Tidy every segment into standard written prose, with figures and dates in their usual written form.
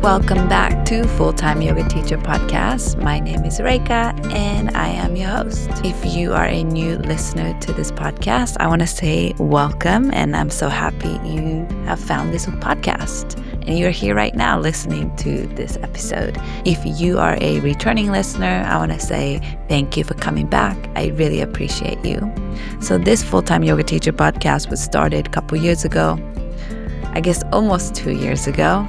Welcome back to Full-Time Yoga Teacher Podcast. My name is Reika and I am your host. If you are a new listener to this podcast, I want to say welcome, and I'm so happy you have found this podcast and you're here right now listening to this episode. If you are a returning listener, I want to say thank you for coming back. I really appreciate you. So this Full-Time Yoga Teacher Podcast was started a couple years ago, I guess almost 2 years ago,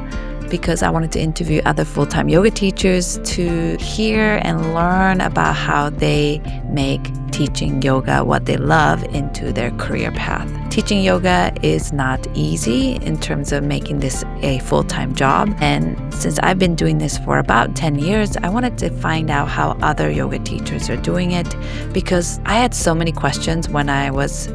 because I wanted to interview other full-time yoga teachers to hear and learn about how they make teaching yoga what they love into their career path. Teaching yoga is not easy in terms of making this a full-time job. And since I've been doing this for about 10 years, I wanted to find out how other yoga teachers are doing it, because I had so many questions when I was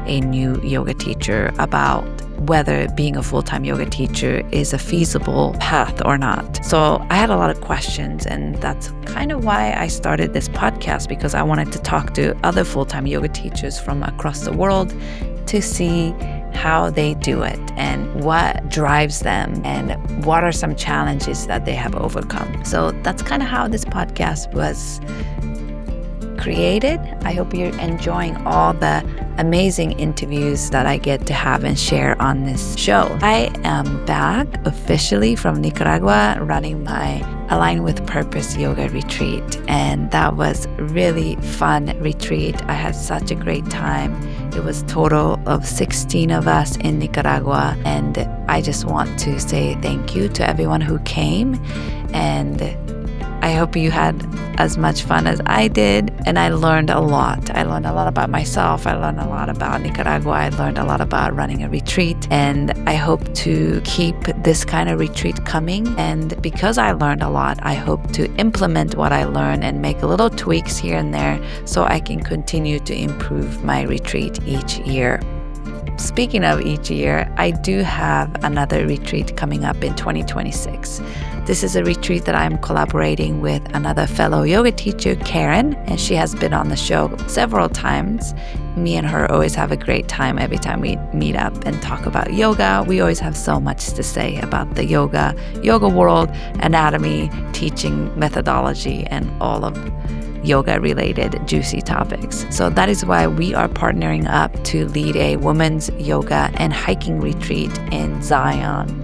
a new yoga teacher about whether being a full-time yoga teacher is a feasible path or not. So I had a lot of questions, and that's kind of why I started this podcast, because I wanted to talk to other full-time yoga teachers from across the world to see how they do it and what drives them and what are some challenges that they have overcome. So that's kind of how this podcast was created. I hope you're enjoying all the amazing interviews that I get to have and share on this show. I am back officially from Nicaragua running my Align with Purpose yoga retreat, and that was really fun retreat. I had such a great time. It was a total of 16 of us in Nicaragua, and I just want to say thank you to everyone who came, and I hope you had as much fun as I did, and I learned a lot. I learned a lot about myself. I learned a lot about Nicaragua. I learned a lot about running a retreat, and I hope to keep this kind of retreat coming. And because I learned a lot, I hope to implement what I learned and make little tweaks here and there so I can continue to improve my retreat each year. Speaking of each year, I do have another retreat coming up in 2026. This is a retreat that I'm collaborating with another fellow yoga teacher, Karen, and she has been on the show several times. Me and her always have a great time every time we meet up and talk about yoga. We always have so much to say about the yoga world, anatomy, teaching methodology, and all of yoga-related juicy topics. So that is why we are partnering up to lead a women's yoga and hiking retreat in Zion.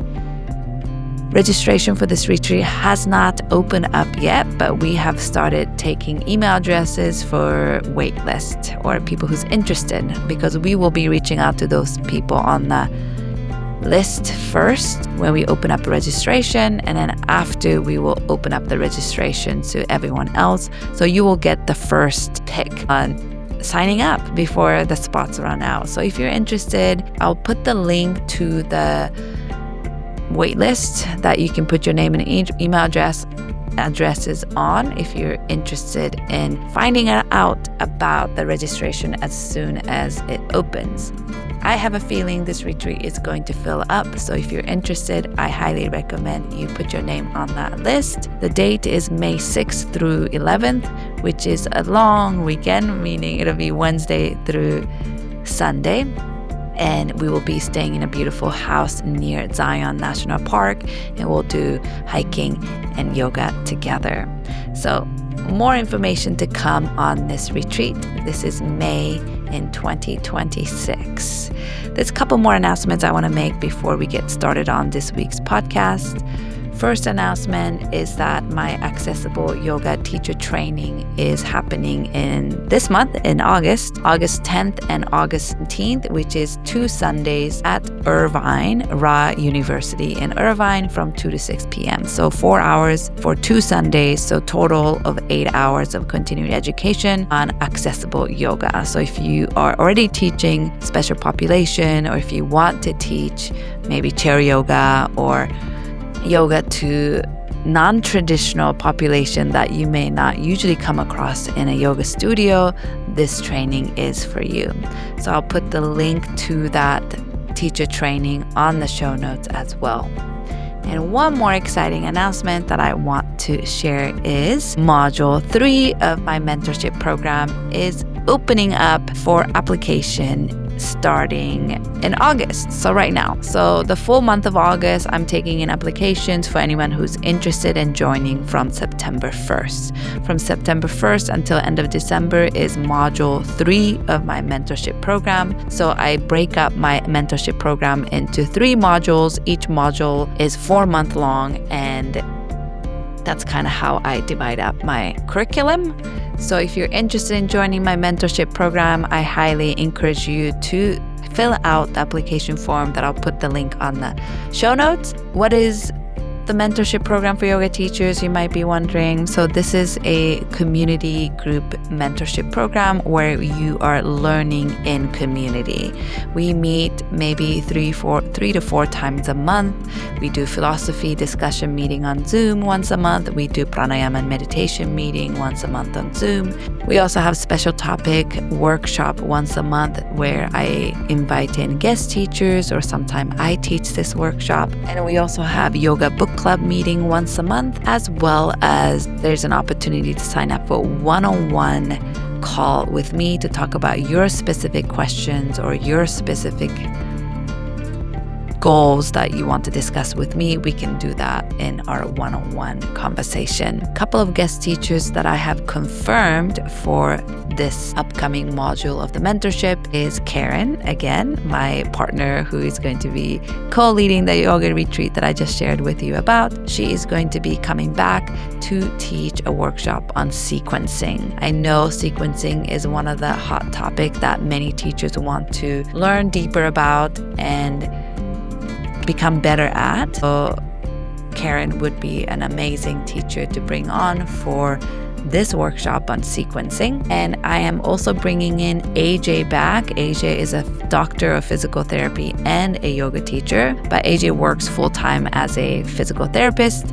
Registration for this retreat has not opened up yet, but we have started taking email addresses for waitlist or people who's interested, because we will be reaching out to those people on the list first when we open up registration, and then after we will open up the registration to everyone else. So you will get the first pick on signing up before the spots run out. So if you're interested, I'll put the link to the waitlist that you can put your name and email addresses on if you're interested in finding out about the registration as soon as it opens. I have a feeling this retreat is going to fill up, so if you're interested, I highly recommend you put your name on that list. The date is May 6th through 11th, which is a long weekend, meaning it'll be Wednesday through Sunday. And we will be staying in a beautiful house near Zion National Park, and we'll do hiking and yoga together. So more information to come on this retreat. This is May in 2026. There's a couple more announcements I want to make before we get started on this week's podcast. First announcement is that my accessible yoga teacher training is happening in this month in August 10th and August 17th, which is 2 Sundays at Irvine, University in Irvine from 2 to 6 p.m. So 4 hours for 2 Sundays, so total of 8 hours of continuing education on accessible yoga. So if you are already teaching special population, or if you want to teach maybe chair yoga or yoga to non-traditional population that you may not usually come across in a yoga studio, this training is for you. So I'll put the link to that teacher training on the show notes as well. And one more exciting announcement that I want to share is Module 3 of my mentorship program is opening up for application starting in August. So right now. So the full month of August, I'm taking in applications for anyone who's interested in joining from September 1st. From September 1st until end of December is module 3 of my mentorship program. So I break up my mentorship program into 3 modules. Each module is 4 months long, and that's kind of how I divide up my curriculum. So if you're interested in joining my mentorship program, I highly encourage you to fill out the application form that I'll put the link on the show notes. What is the mentorship program for yoga teachers, you might be wondering? So this is a community group mentorship program where you are learning in community. We meet maybe 3 to 4 times a month. We do philosophy discussion meeting on Zoom once a month. We do pranayama and meditation meeting once a month on Zoom. We also have special topic workshop once a month where I invite in guest teachers, or sometimes I teach this workshop. And we also have yoga book club meeting once a month, as well as there's an opportunity to sign up for one-on-one call with me to talk about your specific questions or your specific goals that you want to discuss with me. We can do that in our one-on-one conversation. A couple of guest teachers that I have confirmed for this upcoming module of the mentorship is Karen, again, my partner who is going to be co-leading the yoga retreat that I just shared with you about. She is going to be coming back to teach a workshop on sequencing. I know sequencing is one of the hot topics that many teachers want to learn deeper about and become better at. So Karen would be an amazing teacher to bring on for this workshop on sequencing. And I am also bringing in AJ back. AJ is a doctor of physical therapy and a yoga teacher, but AJ works full-time as a physical therapist.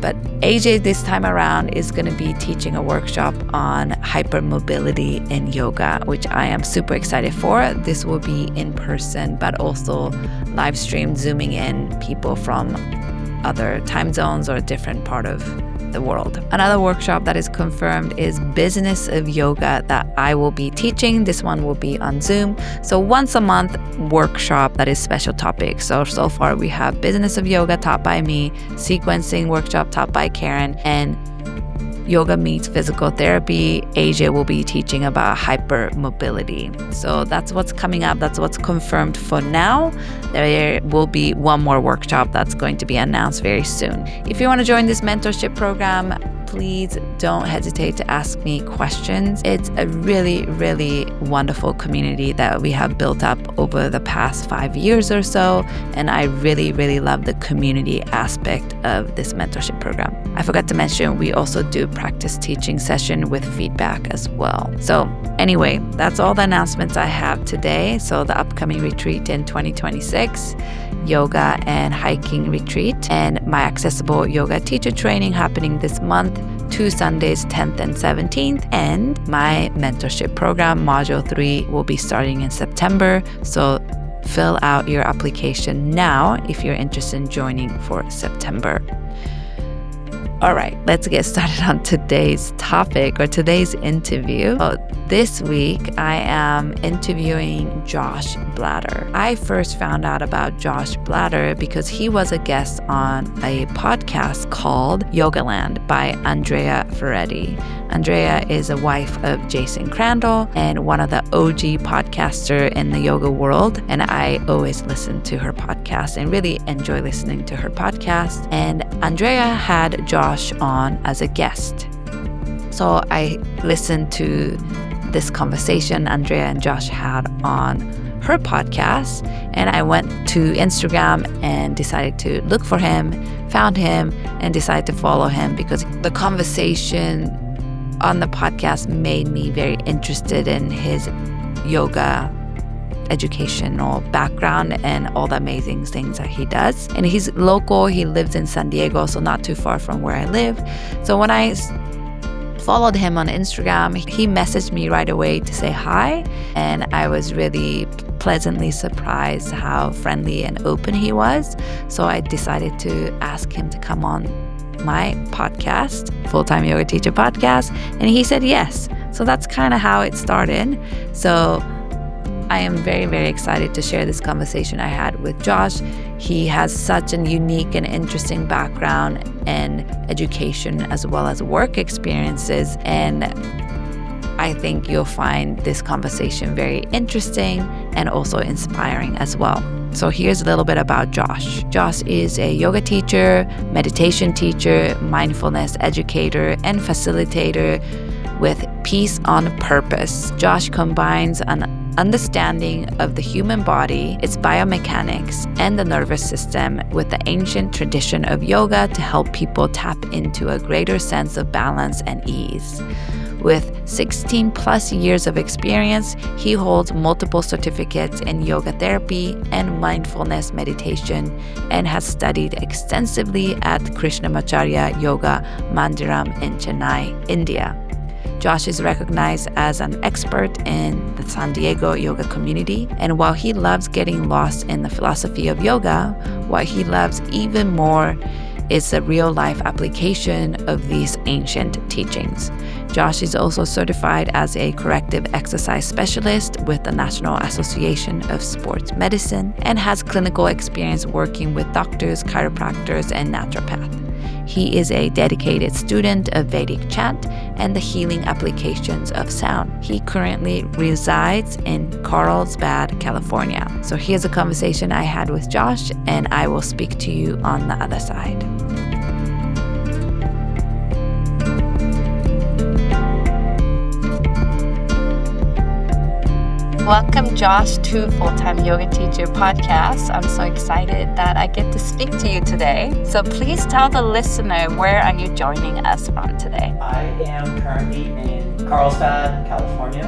But AJ this time around is going to be teaching a workshop on hypermobility in yoga, which I am super excited for. This will be in person, but also live stream, zooming in people from other time zones or a different part of the world. Another workshop that is confirmed is Business of Yoga that I will be teaching. This one will be on Zoom. So once a month workshop that is special topics. So far we have Business of Yoga taught by me, sequencing workshop taught by Karen, and Yoga Meets Physical Therapy. AJ will be teaching about hypermobility. So that's what's coming up. That's what's confirmed for now. There will be one more workshop that's going to be announced very soon. If you want to join this mentorship program, please don't hesitate to ask me questions. It's a really, really wonderful community that we have built up over the past 5 years or so. And I really, really love the community aspect of this mentorship program. I forgot to mention, we also do practice teaching session with feedback as well. So anyway, that's all the announcements I have today. So the upcoming retreat in 2026, yoga and hiking retreat, and my accessible yoga teacher training happening this month, 2 Sundays, 10th and 17th, and my mentorship program, module 3, will be starting in September. So fill out your application now if you're interested in joining for September. All right, let's get started on today's topic or today's interview. This week, I am interviewing Josh Blatter. I first found out about Josh Blatter because he was a guest on a podcast called Yogaland by Andrea Ferretti. Andrea is a wife of Jason Crandall and one of the OG podcaster in the yoga world. And I always listen to her podcast and really enjoy listening to her podcast. And Andrea had Josh on as a guest. So I listened to this conversation Andrea and Josh had on her podcast, and I went to Instagram and decided to look for him, found him, and decided to follow him because the conversation on the podcast made me very interested in his yoga educational background and all the amazing things that he does. And he's local, he lives in San Diego, so not too far from where I live. So when I followed him on Instagram, he messaged me right away to say hi, and I was really pleasantly surprised how friendly and open he was. So I decided to ask him to come on my podcast, Full-Time Yoga Teacher Podcast, and he said yes. So that's kind of how it started. So I am very, very excited to share this conversation I had with Josh. He has such an unique and interesting background in education as well as work experiences, and I think you'll find this conversation very interesting and also inspiring as well. So here's a little bit about Josh. Josh is a yoga teacher, meditation teacher, mindfulness educator, and facilitator with Peace on Purpose. Josh combines an understanding of the human body, its biomechanics, and the nervous system with the ancient tradition of yoga to help people tap into a greater sense of balance and ease. With 16 plus years of experience, he holds multiple certificates in yoga therapy and mindfulness meditation and has studied extensively at Krishnamacharya Yoga Mandiram in Chennai, India. Josh is recognized as an expert in the San Diego yoga community, and while he loves getting lost in the philosophy of yoga, what he loves even more is the real-life application of these ancient teachings. Josh is also certified as a corrective exercise specialist with the National Association of Sports Medicine and has clinical experience working with doctors, chiropractors, and naturopaths. He is a dedicated student of Vedic chant and the healing applications of sound. He currently resides in Carlsbad, California. So here's a conversation I had with Josh, and I will speak to you on the other side. Welcome, Josh, to Full-Time Yoga Teacher Podcast. I'm so excited that I get to speak to you today. So please tell the listener, where are you joining us from today? I am currently in Carlsbad, California.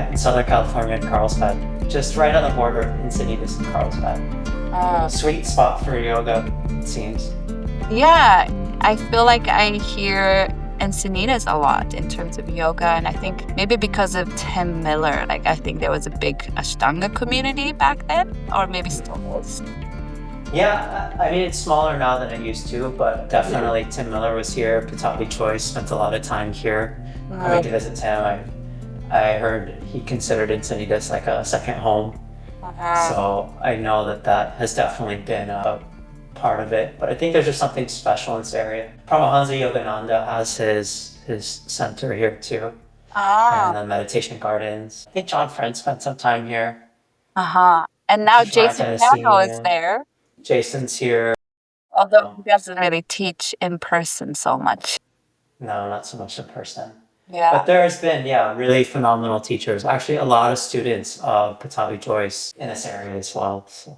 In Southern California, in Carlsbad. Just right on the border of Encinitas and Carlsbad. Sweet spot for yoga, it seems. Yeah, I feel like I hear Encinitas a lot in terms of yoga, and I think maybe because of Tim Miller, like I think there was a big Ashtanga community back then, or maybe still is. Yeah, I mean, it's smaller now than it used to, but definitely Tim Miller was here. Pattabhi Choi spent a lot of time here. Coming to visit him, I heard he considered Encinitas like a second home. So I know that has definitely been a part of it, but I think there's just something special in this area. Paramahansa Yogananda has his center here too, and the meditation gardens. I think John Friend spent some time here. And now Jason Campbell is there. Jason's here. Although he doesn't really teach in person so much. No, not so much in person. Yeah. But there's been, really phenomenal teachers. Actually, a lot of students of Pattabhi Joyce in this area as well. So.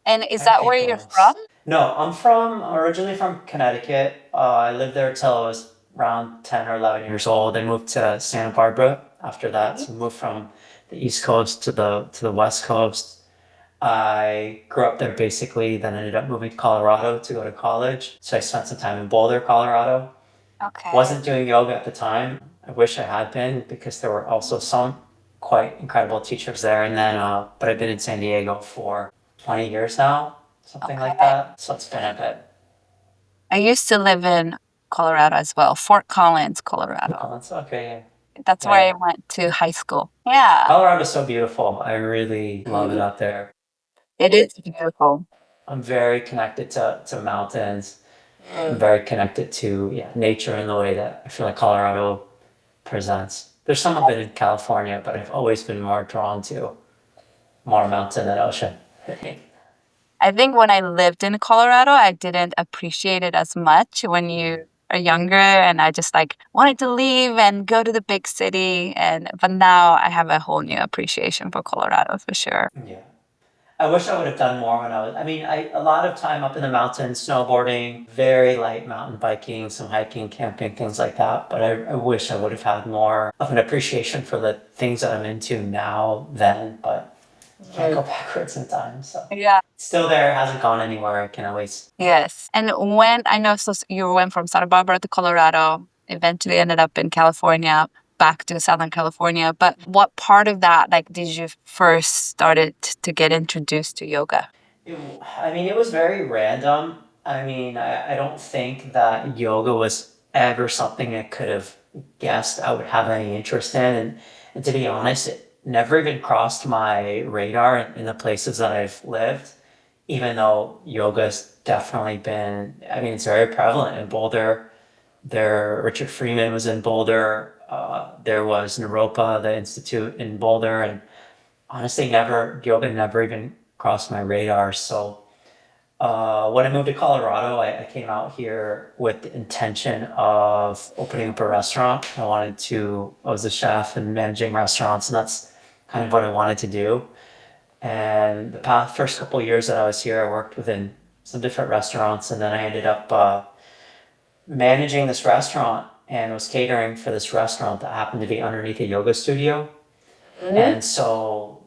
And is that where you're from? No, I'm originally from Connecticut. I lived there till I was around 10 or 11 years old. I moved to Santa Barbara after that. So moved from the East Coast to the West Coast. I grew up there basically, then ended up moving to Colorado to go to college. So I spent some time in Boulder, Colorado. Okay. Wasn't doing yoga at the time. I wish I had been, because there were also some quite incredible teachers there. And then, but I've been in San Diego for 20 years now, something like that. So it's been a bit. I used to live in Colorado as well, Fort Collins, Colorado. Okay. That's where I went to high school. Yeah. Colorado's so beautiful. I really love it out there. It is beautiful. I'm very connected to mountains. I'm very connected to nature in the way that I feel like Colorado presents. There's some of it in California, but I've always been more drawn to more mountain than ocean. I think when I lived in Colorado, I didn't appreciate it as much when you are younger, and I just wanted to leave and go to the big city. But now I have a whole new appreciation for Colorado for sure. Yeah. I wish I would have done more when a lot of time up in the mountains, snowboarding, very light mountain biking, some hiking, camping, things like that. But I wish I would have had more of an appreciation for the things that I'm into now then, but you can't go backwards in time. So yeah, it's still there, hasn't gone anywhere. I can always. Yes. And when I know, so you went from Santa Barbara to Colorado, eventually ended up in California, back to Southern California. But what part of that, did you first started to get introduced to yoga? It was very random. I don't think that yoga was ever something I could have guessed I would have any interest in. And to be honest, it never even crossed my radar in the places that I've lived, even though yoga's definitely been, I mean, it's very prevalent in Boulder. Richard Freeman was in Boulder. There was Naropa, the institute in Boulder, and honestly, yoga never even crossed my radar. So when I moved to Colorado, I came out here with the intention of opening up a restaurant. I was a chef and managing restaurants, and that's kind of what I wanted to do. And first couple of years that I was here, I worked within some different restaurants, and then I ended up managing this restaurant and was catering for this restaurant that happened to be underneath a yoga studio. And so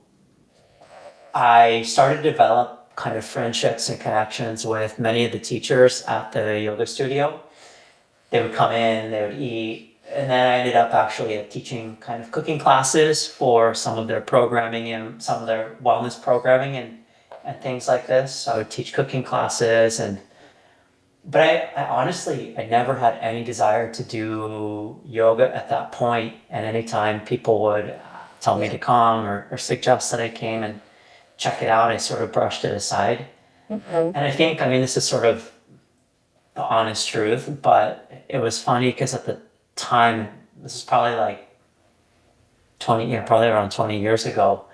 I started to develop kind of friendships and connections with many of the teachers at the yoga studio. They would come in, they would eat, and then I ended up actually teaching kind of cooking classes for some of their programming and some of their wellness programming and things like this. So I would teach cooking classes but I honestly, I never had any desire to do yoga at that point. And anytime people would tell me to come or suggest that I came and check it out, I sort of brushed it aside. And I think, I mean, this is sort of the honest truth, but it was funny because at the time, this is probably like 20, probably around 20 years ago,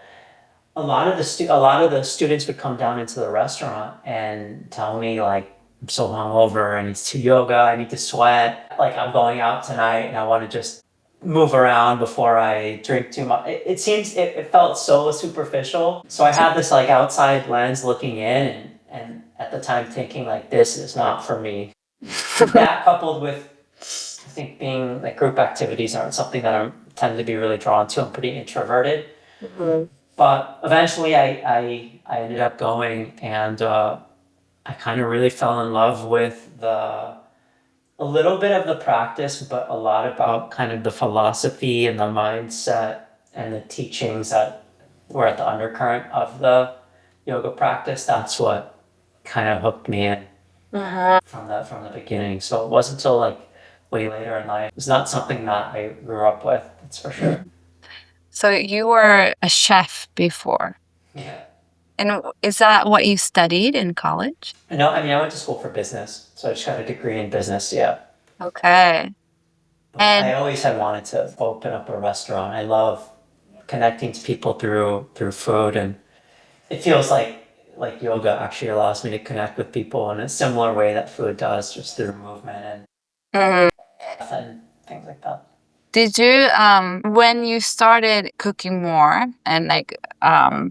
a lot of the students would come down into the restaurant and tell me like, I'm so hungover, I need to do yoga, I need to sweat, like I'm going out tonight and I want to just move around before I drink too much. It felt so superficial. So I had this like outside lens looking in and at the time thinking like, this is not for me. That coupled with, I think being like group activities aren't something that I tend to be really drawn to. I'm pretty introverted. But eventually I ended up going and I kind of really fell in love with a little bit of the practice, but a lot about kind of the philosophy and the mindset and the teachings that were at the undercurrent of the yoga practice. That's what kind of hooked me in from the beginning. So it wasn't until like way later in life. It's not something that I grew up with, that's for sure. So you were a chef before. Yeah. And is that what you studied in college? No, I mean, I went to school for business. So I just got a degree in business, yeah. Okay. But And I always had wanted to open up a restaurant. I love connecting to people through food, and it feels like yoga actually allows me to connect with people in a similar way that food does, just through movement Mhm. and things like that. Did you, when you started cooking more and like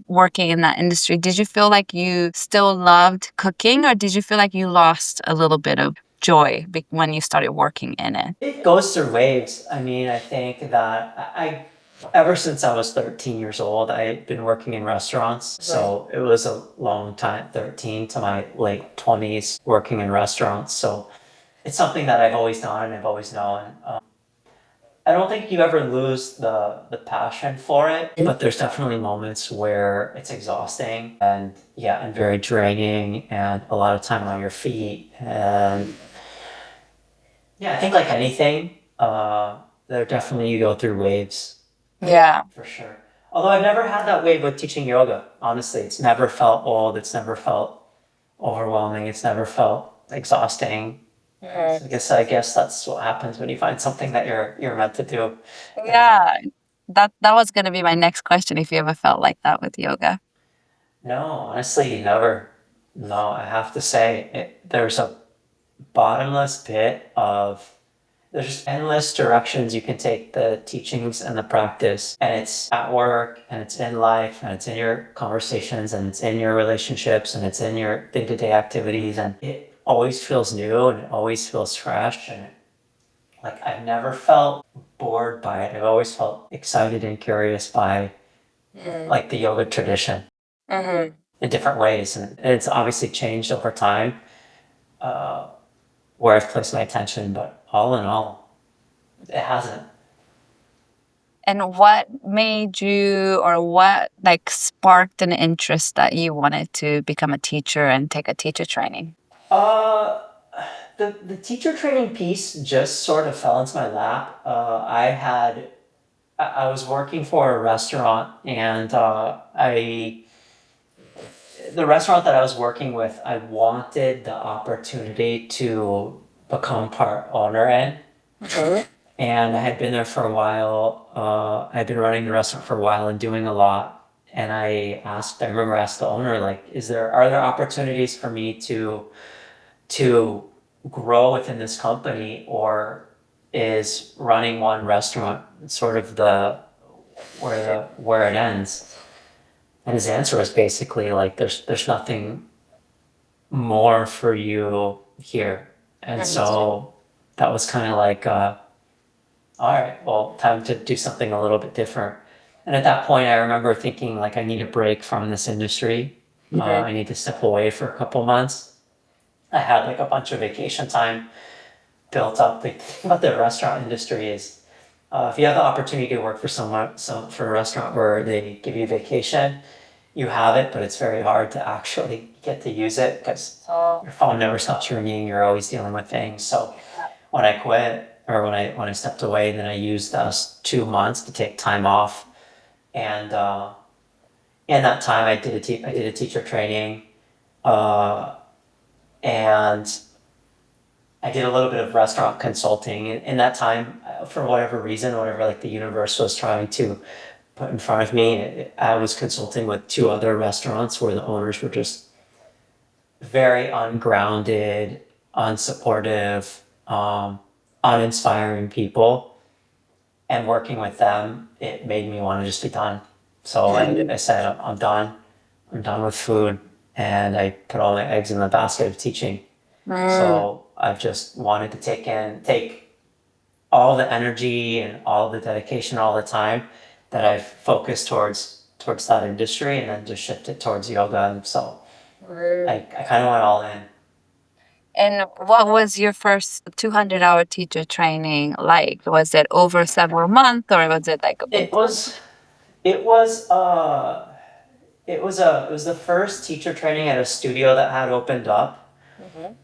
working in that industry, did you feel like you still loved cooking, or did you feel like you lost a little bit of joy when you started working in it? It goes through waves. I mean, I think that ever since I was 13 years old, I've been working in restaurants. So it was a long time, 13 to my late 20s, working in restaurants. So it's something that I've always done and I've always known. I don't think you ever lose the passion for it, but there's definitely moments where it's exhausting and yeah, and very draining and a lot of time on your feet. And yeah, I think like anything, there definitely you go through waves Yeah. for sure. Although I've never had that wave with teaching yoga, honestly. It's never felt old, it's never felt overwhelming, it's never felt exhausting. So I guess that's what happens when you find something that you're meant to do. Yeah. That was gonna be my next question, if you ever felt like that with yoga. No, honestly, never. No, I have to say, there's a bottomless pit of there's endless directions you can take the teachings and the practice, and it's at work, and it's in life, and it's in your conversations, and it's in your relationships, and it's in your day-to-day activities, and it always feels new and it always feels fresh, and like I've never felt bored by it. I've always felt excited and curious by like the yoga tradition in different ways, and it's obviously changed over time where I've placed my attention, but all in all, it hasn't. And what made you, or what like sparked an interest that you wanted to become a teacher and take a teacher training? Uh, the teacher training piece just sort of fell into my lap. I had I was working for a restaurant, and the restaurant that I was working with, I wanted the opportunity to become part owner in. And I had been there for a while. I had been running the restaurant for a while and doing a lot. And I remember asked the owner, like, are there opportunities for me to grow within this company, or is running one restaurant sort of where it ends? And his answer was basically like, there's nothing more for you here. And so that was kind of like, all right, well, time to do something a little bit different. And at that point, I remember thinking like, I need a break from this industry. I need to step away for a couple months. I had like a bunch of vacation time built up. The thing about the restaurant industry is, if you have the opportunity to work for for a restaurant where they give you vacation, you have it, but it's very hard to actually get to use it because your phone never stops ringing. You're always dealing with things. So when I quit, or when I stepped away, then I used those 2 months to take time off, and in that time I did a teacher training, uh, and I did a little bit of restaurant consulting. In that time, for whatever reason, whatever like the universe was trying to put in front of me, I was consulting with two other restaurants where the owners were just very ungrounded, unsupportive, uninspiring people. And working with them, it made me want to just be done. So I said, I'm done. I'm done with food. And I put all my eggs in the basket of teaching. So I just wanted to take all the energy and all the dedication, all the time that I've focused towards that industry, and then just shift it towards yoga. And so I kind of went all in. And what was your first 200-hour teacher training like? Was it over several months, or was it like a big? It was it was the first teacher training at a studio that had opened up.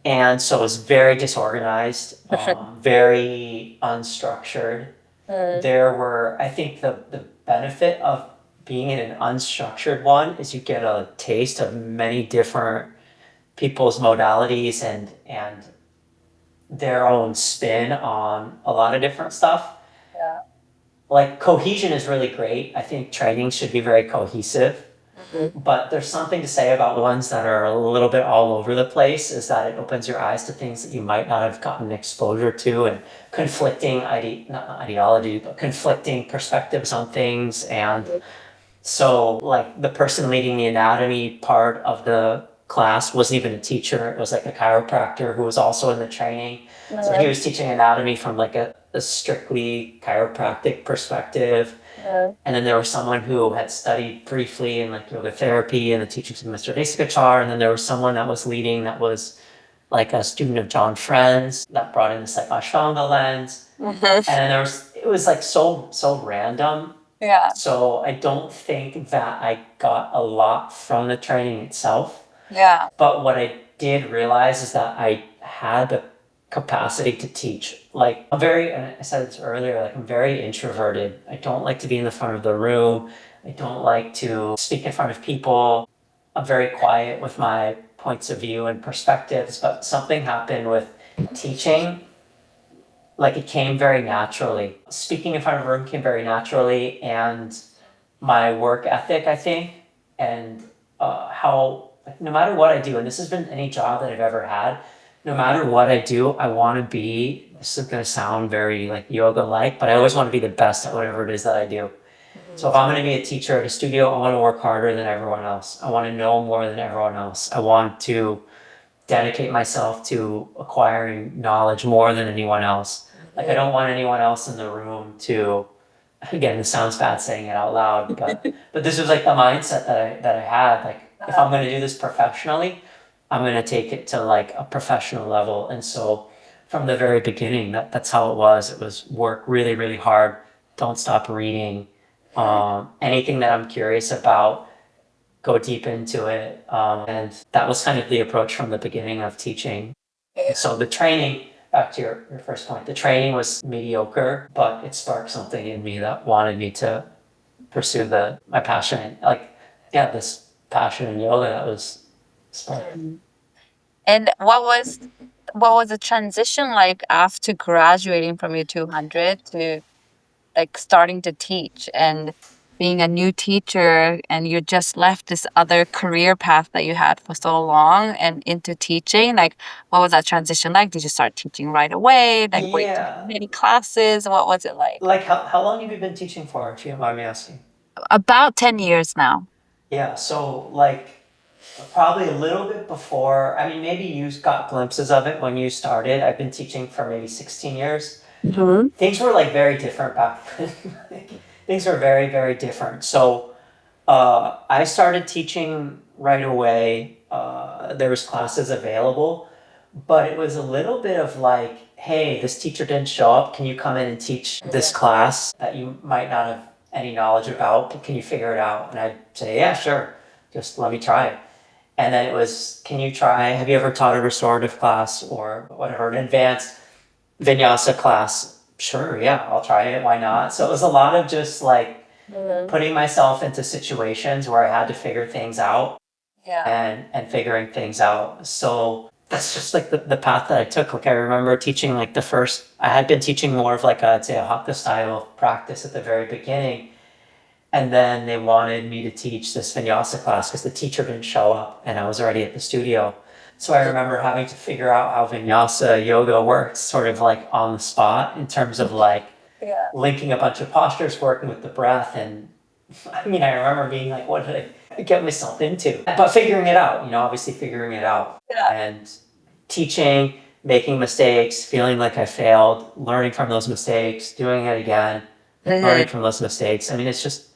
And so it was very disorganized, very unstructured. I think the benefit of being in an unstructured one is you get a taste of many different people's modalities and their own spin on a lot of different stuff. Yeah. Like cohesion is really great. I think training should be very cohesive. But there's something to say about ones that are a little bit all over the place, is that it opens your eyes to things that you might not have gotten exposure to, and conflicting not ideology, but conflicting perspectives on things. And so like the person leading the anatomy part of the class wasn't even a teacher. It was like a chiropractor who was also in the training. So he was teaching anatomy from like a strictly chiropractic perspective. And then there was someone who had studied briefly in like yoga therapy and the teachings of Mr. Desikachar. And then there was someone that was leading that was like a student of John Friend's that brought in this like Ashtanga lens. And then it was like so random. Yeah. So I don't think that I got a lot from the training itself. Yeah. But what I did realize is that I had the capacity to teach. Like and I said this earlier, like I'm very introverted. I don't like to be in the front of the room. I don't like to speak in front of people. I'm very quiet with my points of view and perspectives, but something happened with teaching. Like it came very naturally. Speaking in front of a room came very naturally, and my work ethic, I think, and how like, no matter what I do, and this has been any job that I've ever had, no matter what I do, I want to be, this is going to sound very like yoga-like, but I always want to be the best at whatever it is that I do. So if I'm going to be a teacher at a studio, I want to work harder than everyone else. I want to know more than everyone else. I want to dedicate myself to acquiring knowledge more than anyone else. Like I don't want anyone else in the room to, again, this sounds bad saying it out loud, but this was like the mindset that I had. Like if I'm going to do this professionally, I'm going to take it to like a professional level. And so from the very beginning, that's how it was. It was work really, really hard. Don't stop reading. Anything that I'm curious about, go deep into it. And that was kind of the approach from the beginning of teaching. So the training, back to your first point, the training was mediocre, but it sparked something in me that wanted me to pursue my passion. Like, yeah, this passion in yoga that was sparked. And what was the transition like after graduating from your 200 to like starting to teach and being a new teacher, and you just left this other career path that you had for so long and into teaching? Like, what was that transition like? Did you start teaching right away? Like, were you Yeah. taking any classes? What was it like? Like, how long have you been teaching for, if you don't mind me asking? About 10 years now. Yeah, so like probably a little bit before, I mean, maybe you got glimpses of it when you started. I've been teaching for maybe 16 years. Mm-hmm. Things were like very different back then. Like, things were very, very different. So I started teaching right away. There was classes available, but it was a little bit of like, hey, this teacher didn't show up. Can you come in and teach this class that you might not have any knowledge about? But can you figure it out? And I'd say, yeah, sure. Just let me try it. And then it was, can you try? Have you ever taught a restorative class or whatever, an advanced vinyasa class? Sure, yeah, I'll try it. Why not? So it was a lot of just like putting myself into situations where I had to figure things out Yeah. and figuring things out. So that's just like the path that I took. Like I remember teaching like I had been teaching more of like I'd say a hatha style practice at the very beginning. And then they wanted me to teach this vinyasa class because the teacher didn't show up and I was already at the studio. So I remember having to figure out how vinyasa yoga works sort of like on the spot in terms of like Yeah. linking a bunch of postures, working with the breath. And I mean, I remember being like, what did I get myself into? But figuring it out, obviously figuring it out Yeah. and teaching, making mistakes, feeling like I failed, learning from those mistakes, doing it again, learning from those mistakes. I mean, it's just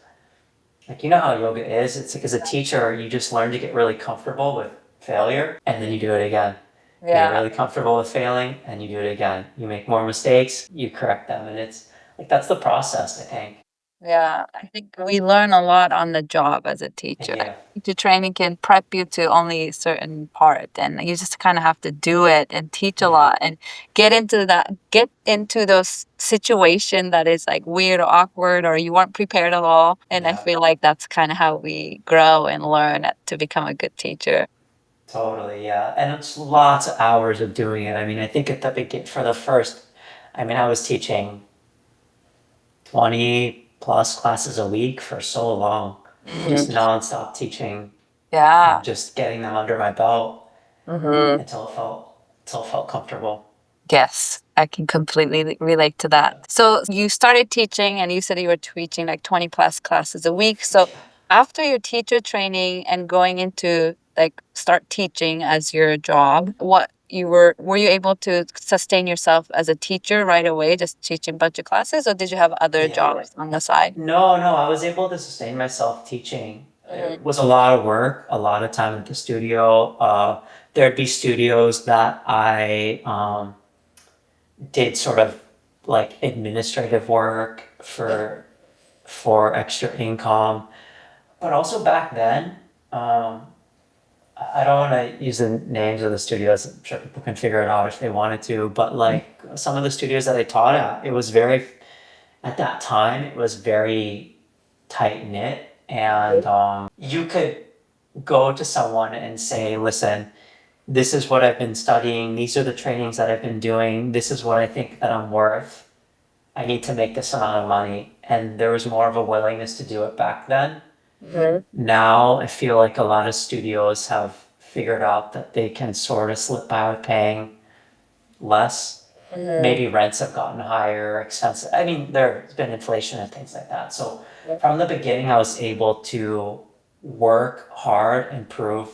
like, you know how yoga is? It's like as a teacher, you just learn to get really comfortable with failure and then you do it again. You get really comfortable with failing and you do it again. You make more mistakes, you correct them. And it's like, that's the process, I think. Yeah, I think we learn a lot on the job as a teacher. Yeah. Teacher training can prep you to only a certain part, and you just kind of have to do it and teach a lot and get into those situation that is like weird or awkward or you weren't prepared at all. And I Yeah. feel like that's kind of how we grow and learn to become a good teacher. Totally, yeah. And it's lots of hours of doing it. I mean, I think at the beginning, I was teaching 20 plus classes a week for so long, just nonstop teaching Yeah. and just getting them under my belt until it felt comfortable. Yes, I can completely relate to that. So you started teaching and you said you were teaching like 20 plus classes a week. So after your teacher training and going into like start teaching as your job, were you able to sustain yourself as a teacher right away, just teaching a bunch of classes, or did you have other jobs on the side? No, I was able to sustain myself teaching. It was a lot of work, a lot of time at the studio. There'd be studios that I did sort of like administrative work for extra income. But also back then, I don't want to use the names of the studios. I'm sure people can figure it out if they wanted to. But like some of the studios that I taught at, at that time, it was very tight knit. And you could go to someone and say, listen, this is what I've been studying. These are the trainings that I've been doing. This is what I think that I'm worth. I need to make this amount of money. And there was more of a willingness to do it back then. Now I feel like a lot of studios have figured out that they can sort of slip by with paying less. Maybe rents have gotten higher, expensive. I mean, there's been inflation and things like that. So from the beginning, I was able to work hard and prove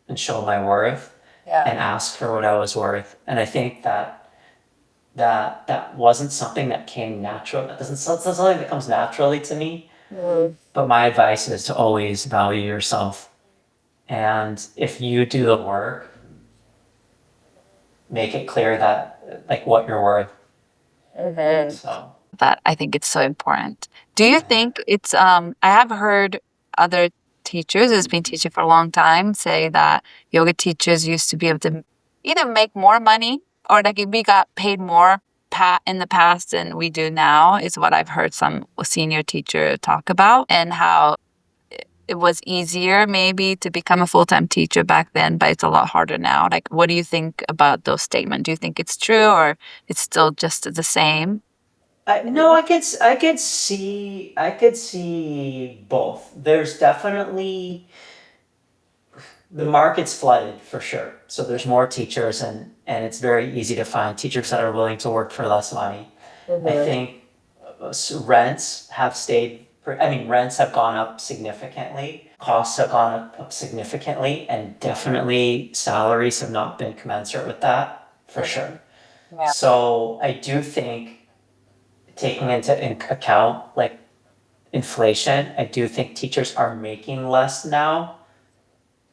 and show my worth and ask for what I was worth. And I think that wasn't something that came natural. That's not something that comes naturally to me. But my advice is to always value yourself. And if you do the work, make it clear that like what you're worth. So That I think it's so important. Do you think I have heard other teachers who's been teaching for a long time say that yoga teachers used to be able to either make more money or like if we got paid more in the past than we do now, is what I've heard some senior teacher talk about, and how it was easier maybe to become a full-time teacher back then, but it's a lot harder now. Like, what do you think about those statements? Do you think it's true, or it's still just the same? No, I could see both. There's definitely the market's flooded for sure. So there's more teachers, and it's very easy to find teachers that are willing to work for less money. I think rents have stayed. I mean, rents have gone up significantly. Costs have gone up significantly, and definitely salaries have not been commensurate with that for sure. Yeah. So I do think, taking into account like inflation, I do think teachers are making less now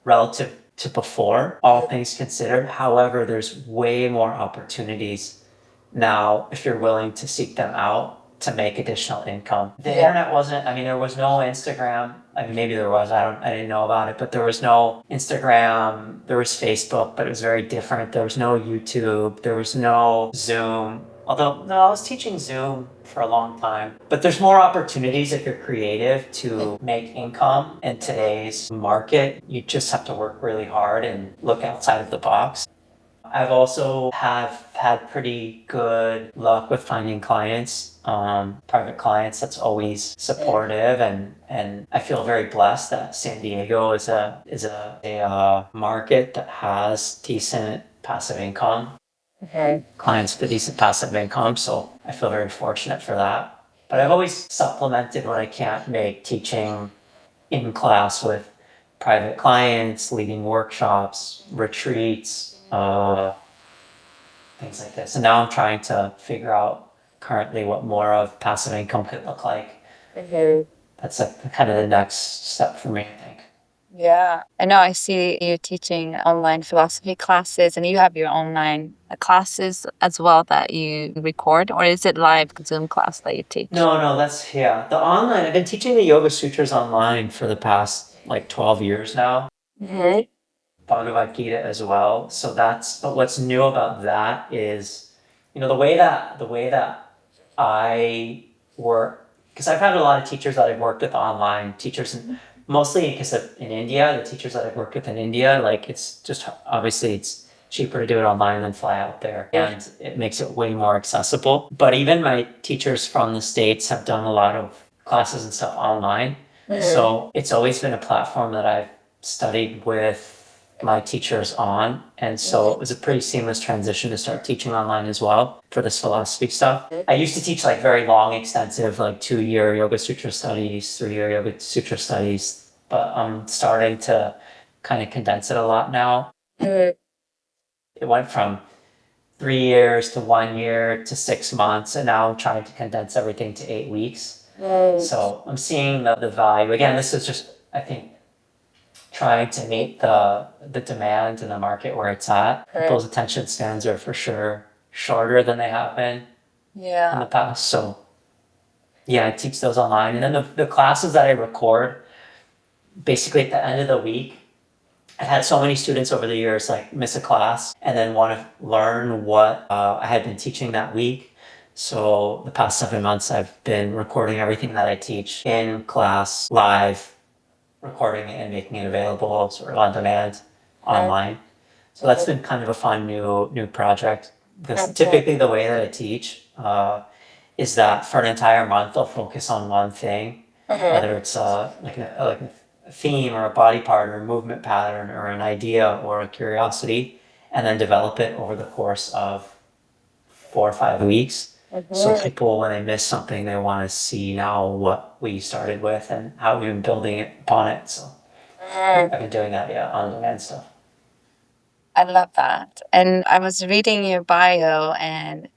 relative to before, all things considered. However, there's way more opportunities now if you're willing to seek them out to make additional income. The internet wasn't, I mean, there was no Instagram. I mean, maybe there was, I didn't know about it, but there was no Instagram, there was Facebook, but it was very different. There was no YouTube, there was no Zoom. Although, no, I was teaching Zoom for a long time. But there's more opportunities if you're creative to make income in today's market. You just have to work really hard and look outside of the box. I've also have had pretty good luck with finding clients, private clients. That's always supportive, and I feel very blessed that San Diego is a market that has decent passive income. Clients with decent passive income, so I feel very fortunate for that. But I've always supplemented what I can't make teaching in class with private clients, leading workshops, retreats, things like this. And now I'm trying to figure out currently what more of passive income could look like. That's like kind of the next step for me, I think. Yeah. I know I see you teaching online philosophy classes, and you have your online classes as well that you record, or is it live Zoom class that you teach? No, the online. I've been teaching the Yoga Sutras online for the past like 12 years now. Bhagavad Gita as well. But what's new about that is, the way that I work, because I've had a lot of teachers that I've worked with online, teachers, mostly because in India, the teachers that I've worked with in India, like it's just, obviously it's cheaper to do it online than fly out there, and it makes it way more accessible. But even my teachers from the States have done a lot of classes and stuff online. So it's always been a platform that I've studied with my teachers on, and so it was a pretty seamless transition to start teaching online as well for this philosophy stuff. I used to teach like very long, extensive, like 2-year Yoga Sutra studies, 3-year Yoga Sutra studies, but I'm starting to kind of condense it a lot now. It went from 3 years to 1 year to 6 months, and now I'm trying to condense everything to 8 weeks. So I'm seeing the value. Again, this is just, I think, trying to meet the demand in the market where it's at. People's attention spans are for sure shorter than they have been in the past. So yeah, I teach those online. And then the classes that I record, basically at the end of the week, I've had so many students over the years like miss a class and then want to learn what I had been teaching that week. So the past 7 months, I've been recording everything that I teach in class live, recording it and making it available sort of on demand online. So that's been kind of a fun new project, because typically the way that I teach is that for an entire month I'll focus on one thing, whether it's like a theme or a body part or a movement pattern or an idea or a curiosity, and then develop it over the course of 4 or 5 weeks. So people, when they miss something, they want to see now what we started with and how we've been building it upon it. So I've been doing that, on demand stuff. I love that. And I was reading your bio and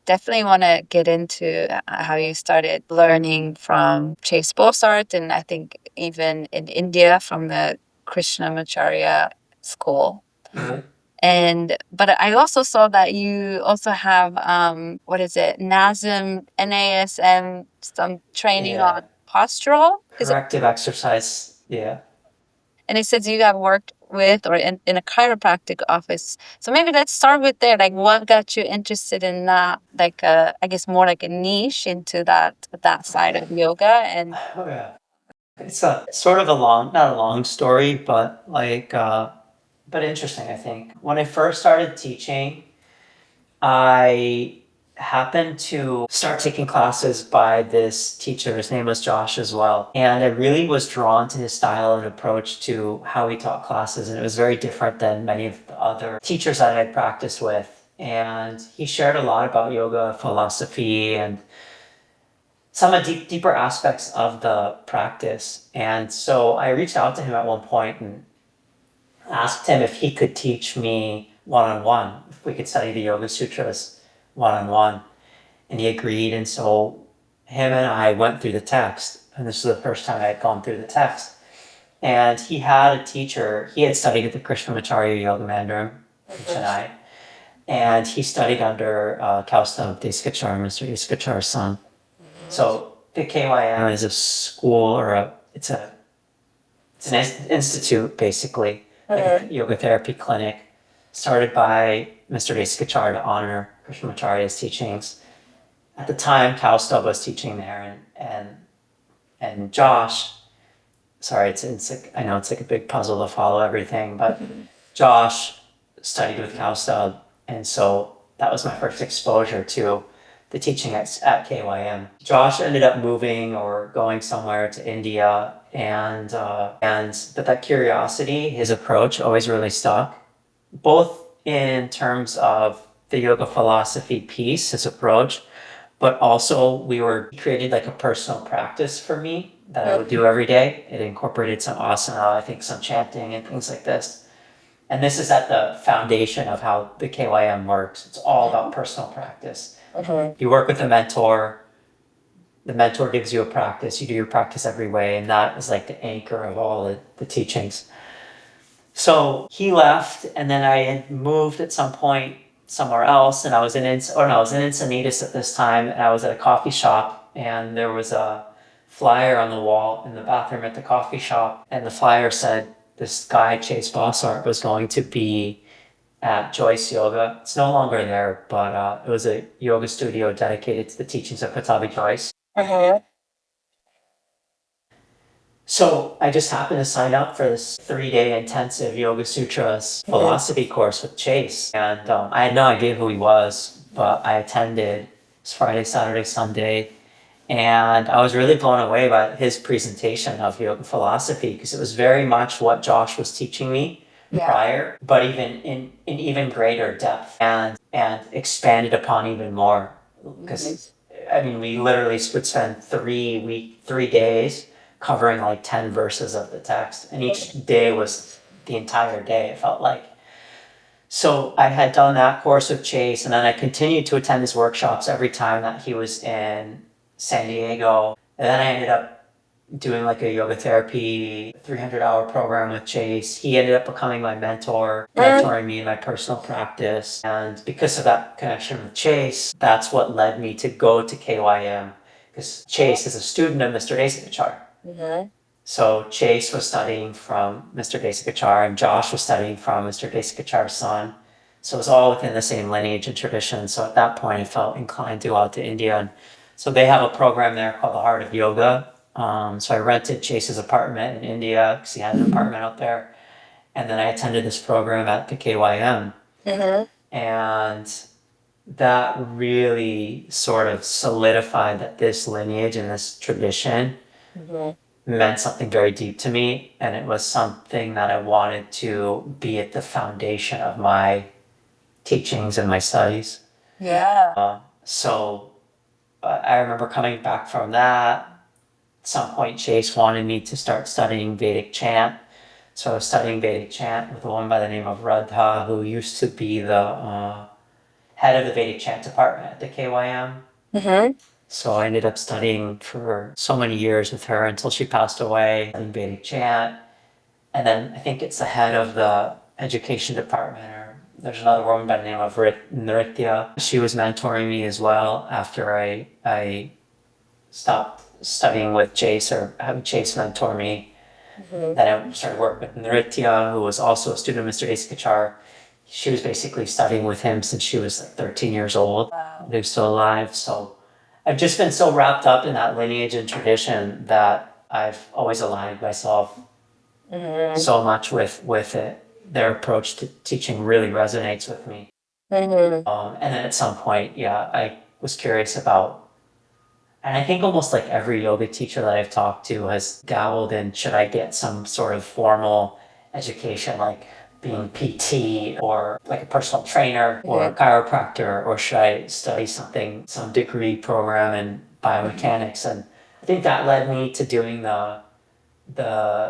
definitely want to get into how you started learning from Chase Bossart, and I think even in India from the Krishnamacharya school. But I also saw that you also have what is it, NASM, some training on postural. Corrective exercise, yeah. And it says you have worked with, or in a chiropractic office. So maybe let's start with there. Like, what got you interested in that? Like, I guess more like a niche into that side of yoga. And Oh yeah. It's a sort of a long, not a long story, but but interesting, I think. When I first started teaching, I happened to start taking classes by this teacher. His name was Josh as well. And I really was drawn to his style and approach to how he taught classes. And it was very different than many of the other teachers that I'd practiced with. And he shared a lot about yoga philosophy and some of deeper aspects of the practice. And so I reached out to him at one point and asked him if he could teach me one-on-one, if we could study the Yoga Sutras one-on-one. And he agreed. And so him and I went through the text. And this was the first time I had gone through the text. And he had a teacher, he had studied at the Krishnamacharya Yoga Mandiram in Chennai. And he studied under Kaustubh Desikachar, Mr. Desikachar's son. So the KYM is a school, or it's an institute basically, like a yoga therapy clinic, started by Mr. Desikachar to honor Krishnamacharya's teachings. At the time, Kaustubh was teaching there, and Josh. Sorry, I know it's like a big puzzle to follow everything, but Josh studied with Kaustubh, and so that was my first exposure to the teaching at KYM. Josh ended up moving or going somewhere to India, but that curiosity, his approach, always really stuck, both in terms of the yoga philosophy piece, his approach, but also he created like a personal practice for me that I would do every day. It incorporated some asana, I think some chanting and things like this. And this is at the foundation of how the KYM works. It's all about personal practice. You work with a mentor, the mentor gives you a practice, you do your practice every way, and that is like the anchor of all the teachings. So he left, and then I had moved at some point somewhere else, and I was in Encinitas at this time, and I was at a coffee shop, and there was a flyer on the wall in the bathroom at the coffee shop, and the flyer said this guy, Chase Bossart, was going to be at Joyce Yoga. It's no longer there, but it was a yoga studio dedicated to the teachings of Patabi Joyce. So I just happened to sign up for this 3-day intensive Yoga Sutras philosophy course with Chase. And I had no idea who he was, but I attended. It was Friday, Saturday, Sunday. And I was really blown away by his presentation of yoga philosophy, because it was very much what Josh was teaching me prior, but even in even greater depth, and expanded upon even more. Because I mean, we literally would spend 3 days covering like 10 verses of the text, and each day was the entire day, it felt like. So I had done that course with Chase, and then I continued to attend his workshops every time that he was in San Diego. And then I ended up doing like a yoga therapy 300-hour program with Chase. He ended up becoming my mentor, mentoring me in my personal practice. And because of that connection with Chase, that's what led me to go to KYM, because Chase is a student of Mr. Desikachar. So Chase was studying from Mr. Desikachar, and Josh was studying from Mr. Desikachar's son. So it was all within the same lineage and tradition. So at that point, I felt inclined to go out to India. And so they have a program there called the Heart of Yoga. So I rented Chase's apartment in India, because he had an apartment out there. And then I attended this program at the KYM. And that really sort of solidified that this lineage and this tradition meant something very deep to me, and it was something that I wanted to be at the foundation of my teachings and my studies. So I remember coming back from that. At some point, Chase wanted me to start studying Vedic chant. So I was studying Vedic chant with a woman by the name of Radha, who used to be the head of the Vedic chant department at the KYM. So I ended up studying for so many years with her until she passed away in Vedic chant. And then I think it's the head of the education department, or there's another woman by the name of Nritya. She was mentoring me as well after I stopped studying with Chase, or having Chase mentor me. Mhm. Then I started working with Nritya, who was also a student of Mr. Kachar. She was basically studying with him since she was like 13 years old. Wow. He was still alive. So I've just been so wrapped up in that lineage and tradition that I've always aligned myself so much with it. Their approach to teaching really resonates with me. Mhm. And then at some point, yeah, I was curious about, and I think almost like every yoga teacher that I've talked to has dabbled in, should I get some sort of formal education, like being PT or like a personal trainer or a chiropractor, or should I study something, some degree program in biomechanics? And I think that led me to doing the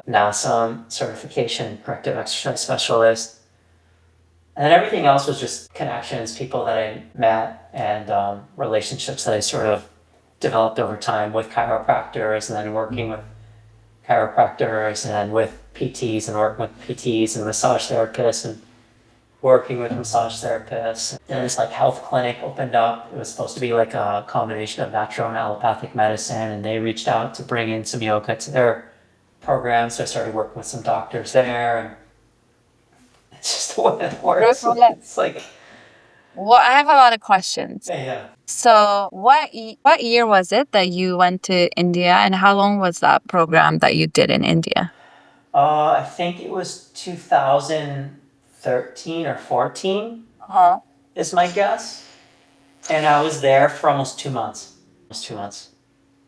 NASM certification, corrective exercise specialist. And then everything else was just connections, people that I met, and relationships that I sort of developed over time with chiropractors, and then working with chiropractors, and then with PTs, and working with PTs and massage therapists, and working with massage therapists. Then this like health clinic opened up. It was supposed to be like a combination of natural and allopathic medicine, and they reached out to bring in some yoga to their program. So I started working with some doctors there, and it's just the way it works. It's like, Well, I have a lot of questions. yeah. So, what year was it that you went to India, and how long was that program that you did in India? I think it was 2013 or 14 Uh-huh. is my guess. And I was there for almost 2 months. Almost 2 months.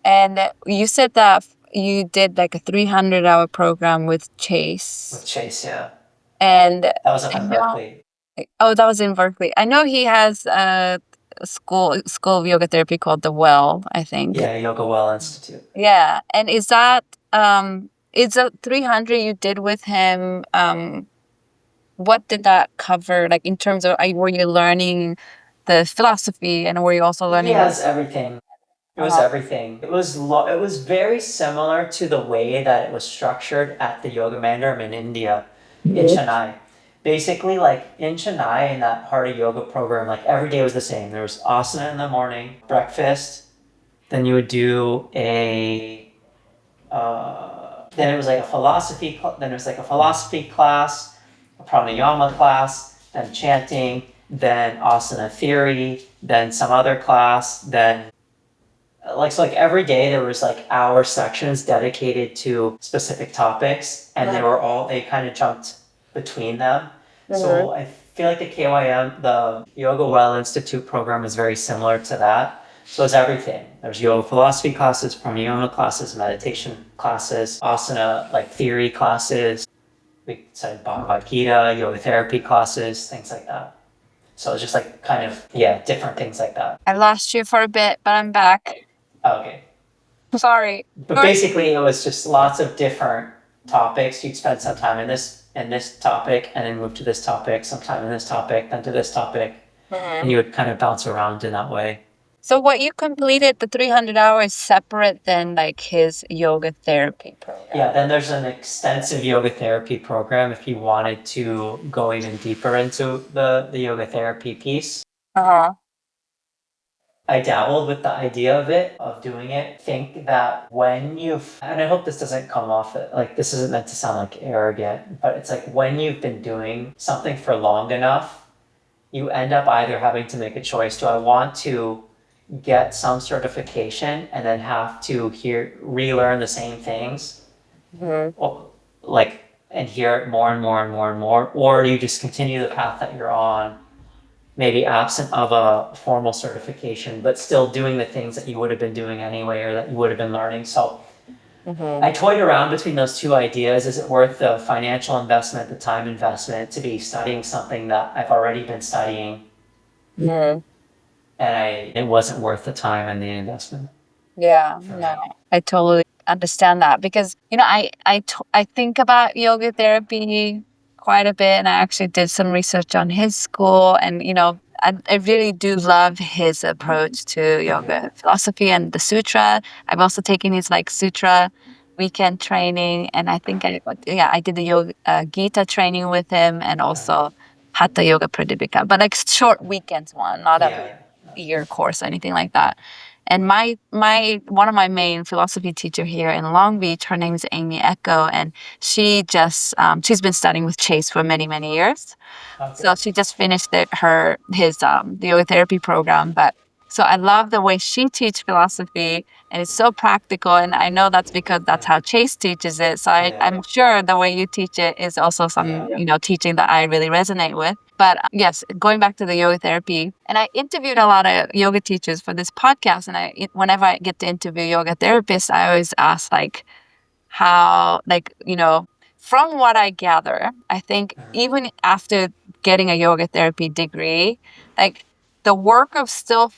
And you said that you did like a 300-hour program with With Chase. Chase, yeah. And That was up I in know, Berkeley. oh, that was in Berkeley. I know he has a school of yoga therapy called The Well, I think. Yeah, Yoga Well Institute. Yeah. And is that is a 300 you did with him, what did that cover, like in terms of were you learning the philosophy, and were you also learning Yes, everything. It was everything. It was very similar to the way that it was structured at the Yoga Mandiram in India, in Chennai. Basically, like in Chennai, in that Hatha Yoga program, like every day was the same. There was asana in the morning, breakfast, then you would do then it was like a then it was like a philosophy class, a pranayama class, then chanting, then asana theory, then some other class, then like every day there was like hour sections dedicated to specific topics, and they kind of jumped between them. So I feel like the KYM, the Yoga Well Institute program, is very similar to that. So it's everything. There's yoga philosophy classes, pranayama classes, meditation classes, asana like theory classes. We studied Bhagavad Gita, yoga therapy classes, things like that. So it's just like kind of, yeah, different things like that. I lost you for a bit, but I'm back. Okay. Sorry. But basically, it was just lots of different topics. You'd spend some time in this topic, and then move to this topic, some time in this topic, then to this topic, and you would kind of bounce around in that way. So what you completed the 300 hours separate than like his yoga therapy program. Yeah, then there's an extensive yoga therapy program if you wanted to go even deeper into the yoga therapy piece. Uh-huh. I dabbled with the idea of it, of doing it. Think that when you've, and I hope this doesn't come off like this isn't meant to sound like arrogant, but it's like when you've been doing something for long enough, you end up either having to make a choice. Do I want to get some certification and then have to relearn the same things? Or, like, and hear it more and more and more and more? Or do you just continue the path that you're on, maybe absent of a formal certification, but still doing the things that you would have been doing anyway, or that you would have been learning? So I toyed around between those two ideas. Is it worth the financial investment, the time investment to be studying something that I've already been studying? And it wasn't worth the time and the investment. Yeah, no, I totally understand that, because I think about yoga therapy quite a bit, and I actually did some research on his school, and I really do love his approach to yoga philosophy and the sutra. I've also taken his like sutra weekend training, and I think I did the yoga Gita training with him, and also Hatha Yoga Pradipika, but like short weekends one, not a year course or anything like that. And my one of my main philosophy teacher here in Long Beach, her name is Amy Echo, and she's been studying with Chase for many years. So she just finished the yoga therapy program. But so I love the way she teaches philosophy, and it's so practical. And I know that's because that's how Chase teaches it. So I'm sure the way you teach it is also some, teaching that I really resonate with. But yes, going back to the yoga therapy, and I interviewed a lot of yoga teachers for this podcast. And whenever I get to interview yoga therapists, I always ask like, how, like, from what I gather, I think even after getting a yoga therapy degree, like the work of still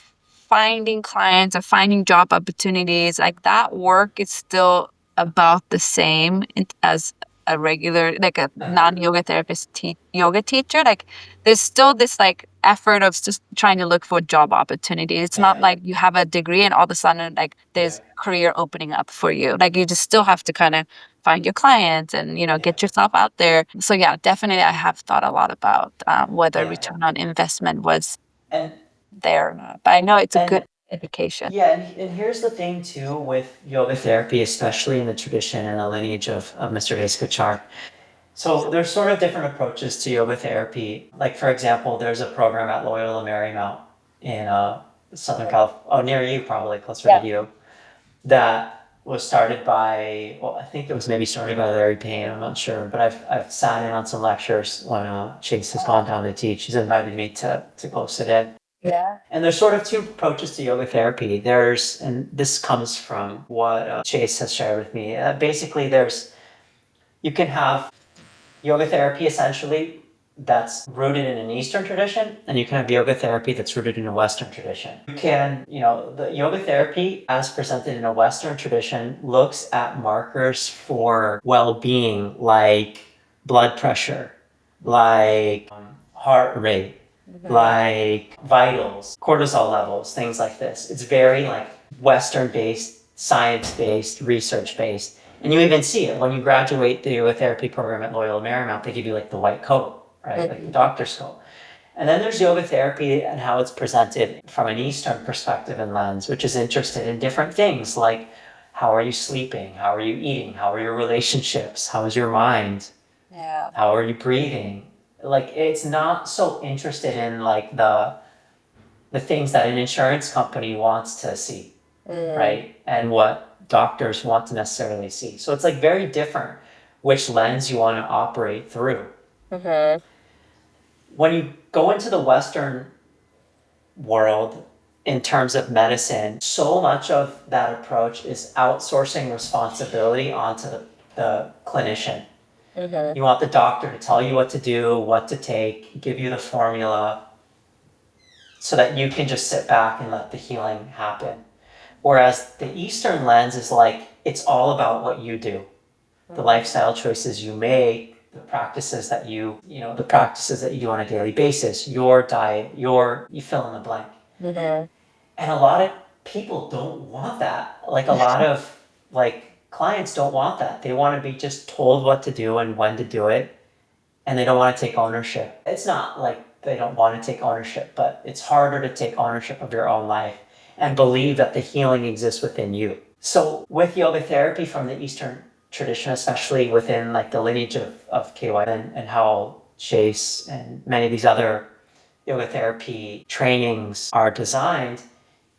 finding clients or finding job opportunities, like that work is still about the same as a regular, like a non-yoga therapist yoga teacher. Like there's still this like effort of just trying to look for job opportunities. It's not like you have a degree and all of a sudden like there's career opening up for you. Like you just still have to kind of find your clients and get yourself out there. So yeah, definitely I have thought a lot about whether return on investment was And there or not. But I know it's a good education. Yeah, and here's the thing too with yoga therapy, especially in the tradition and the lineage of Mr. Kachar. So there's sort of different approaches to yoga therapy. Like for example, there's a program at Loyola Marymount in Southern California, near you probably, closer to you, that was started by, well, I think it was maybe started by Larry Payne, I'm not sure, but I've sat in on some lectures when Chase has gone down to teach. He's invited me to go sit in. Yeah. And there's sort of two approaches to yoga therapy. And this comes from what Chase has shared with me. Basically, you can have yoga therapy essentially that's rooted in an Eastern tradition, and you can have yoga therapy that's rooted in a Western tradition. The yoga therapy as presented in a Western tradition looks at markers for well-being like blood pressure, like heart rate, like vitals, cortisol levels, things like this. It's very like Western based, science based, research based. And you even see it when you graduate the yoga therapy program at Loyola Marymount, they give you like the white coat, right? Like the doctor's coat. And then there's yoga therapy and how it's presented from an Eastern perspective and lens, which is interested in different things like how are you sleeping? How are you eating? How are your relationships? How is your mind? Yeah. How are you breathing? Like it's not so interested in like the things that an insurance company wants to see, right? And what doctors want to necessarily see. So it's like very different which lens you want to operate through. When you go into the Western world in terms of medicine, so much of that approach is outsourcing responsibility onto the clinician. You want the doctor to tell you what to do, what to take, give you the formula, so that you can just sit back and let the healing happen. Whereas the Eastern lens is like, it's all about what you do, the lifestyle choices you make, the practices that you do on a daily basis, your diet, you fill in the blank. And a lot of people don't want that. Like a lot of like clients don't want that. They want to be just told what to do and when to do it, and they don't want to take ownership. It's not like they don't want to take ownership, but it's harder to take ownership of your own life and believe that the healing exists within you. So with yoga therapy from the Eastern tradition, especially within like the lineage of KY and how Chase and many of these other yoga therapy trainings are designed,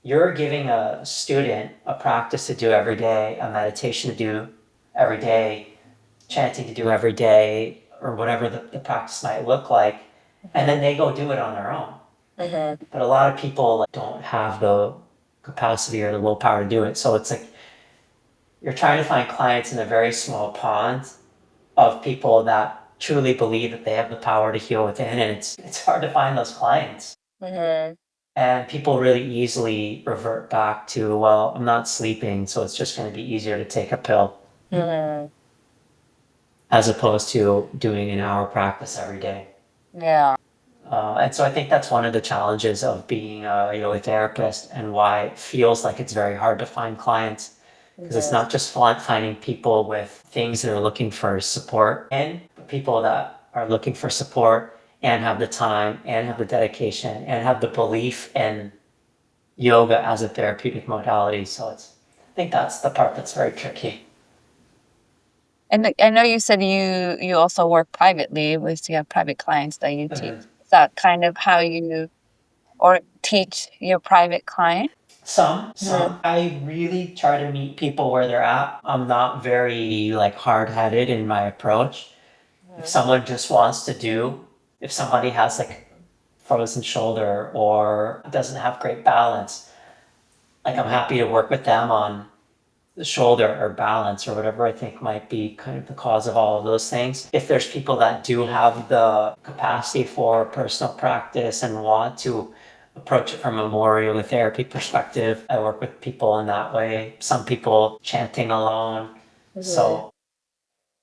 you're giving a student a practice to do every day, a meditation to do every day, chanting to do every day, or whatever the practice might look like, and then they go do it on their own. But a lot of people don't have the capacity or the willpower to do it. So it's like you're trying to find clients in a very small pond of people that truly believe that they have the power to heal within, and it's hard to find those clients. And people really easily revert back to, well, I'm not sleeping, so it's just going to be easier to take a pill. As opposed to doing an hour practice every day. Yeah. And so I think that's one of the challenges of being a yoga therapist and why it feels like it's very hard to find clients. Because it's not just finding people with things that are looking for support, and people that are looking for support and have the time and have the dedication and have the belief in yoga as a therapeutic modality. So I think that's the part that's very tricky. And I know you said you also work privately with you have private clients that you teach. Is that kind of how you or teach your private client? Some. I really try to meet people where they're at. I'm not very like hard-headed in my approach. If someone just wants to if somebody has like frozen shoulder or doesn't have great balance, like I'm happy to work with them on the shoulder or balance or whatever I think might be kind of the cause of all of those things. If there's people that do have the capacity for personal practice and want to approach it from a more yoga therapy perspective, I work with people in that way. Some people chanting alone. So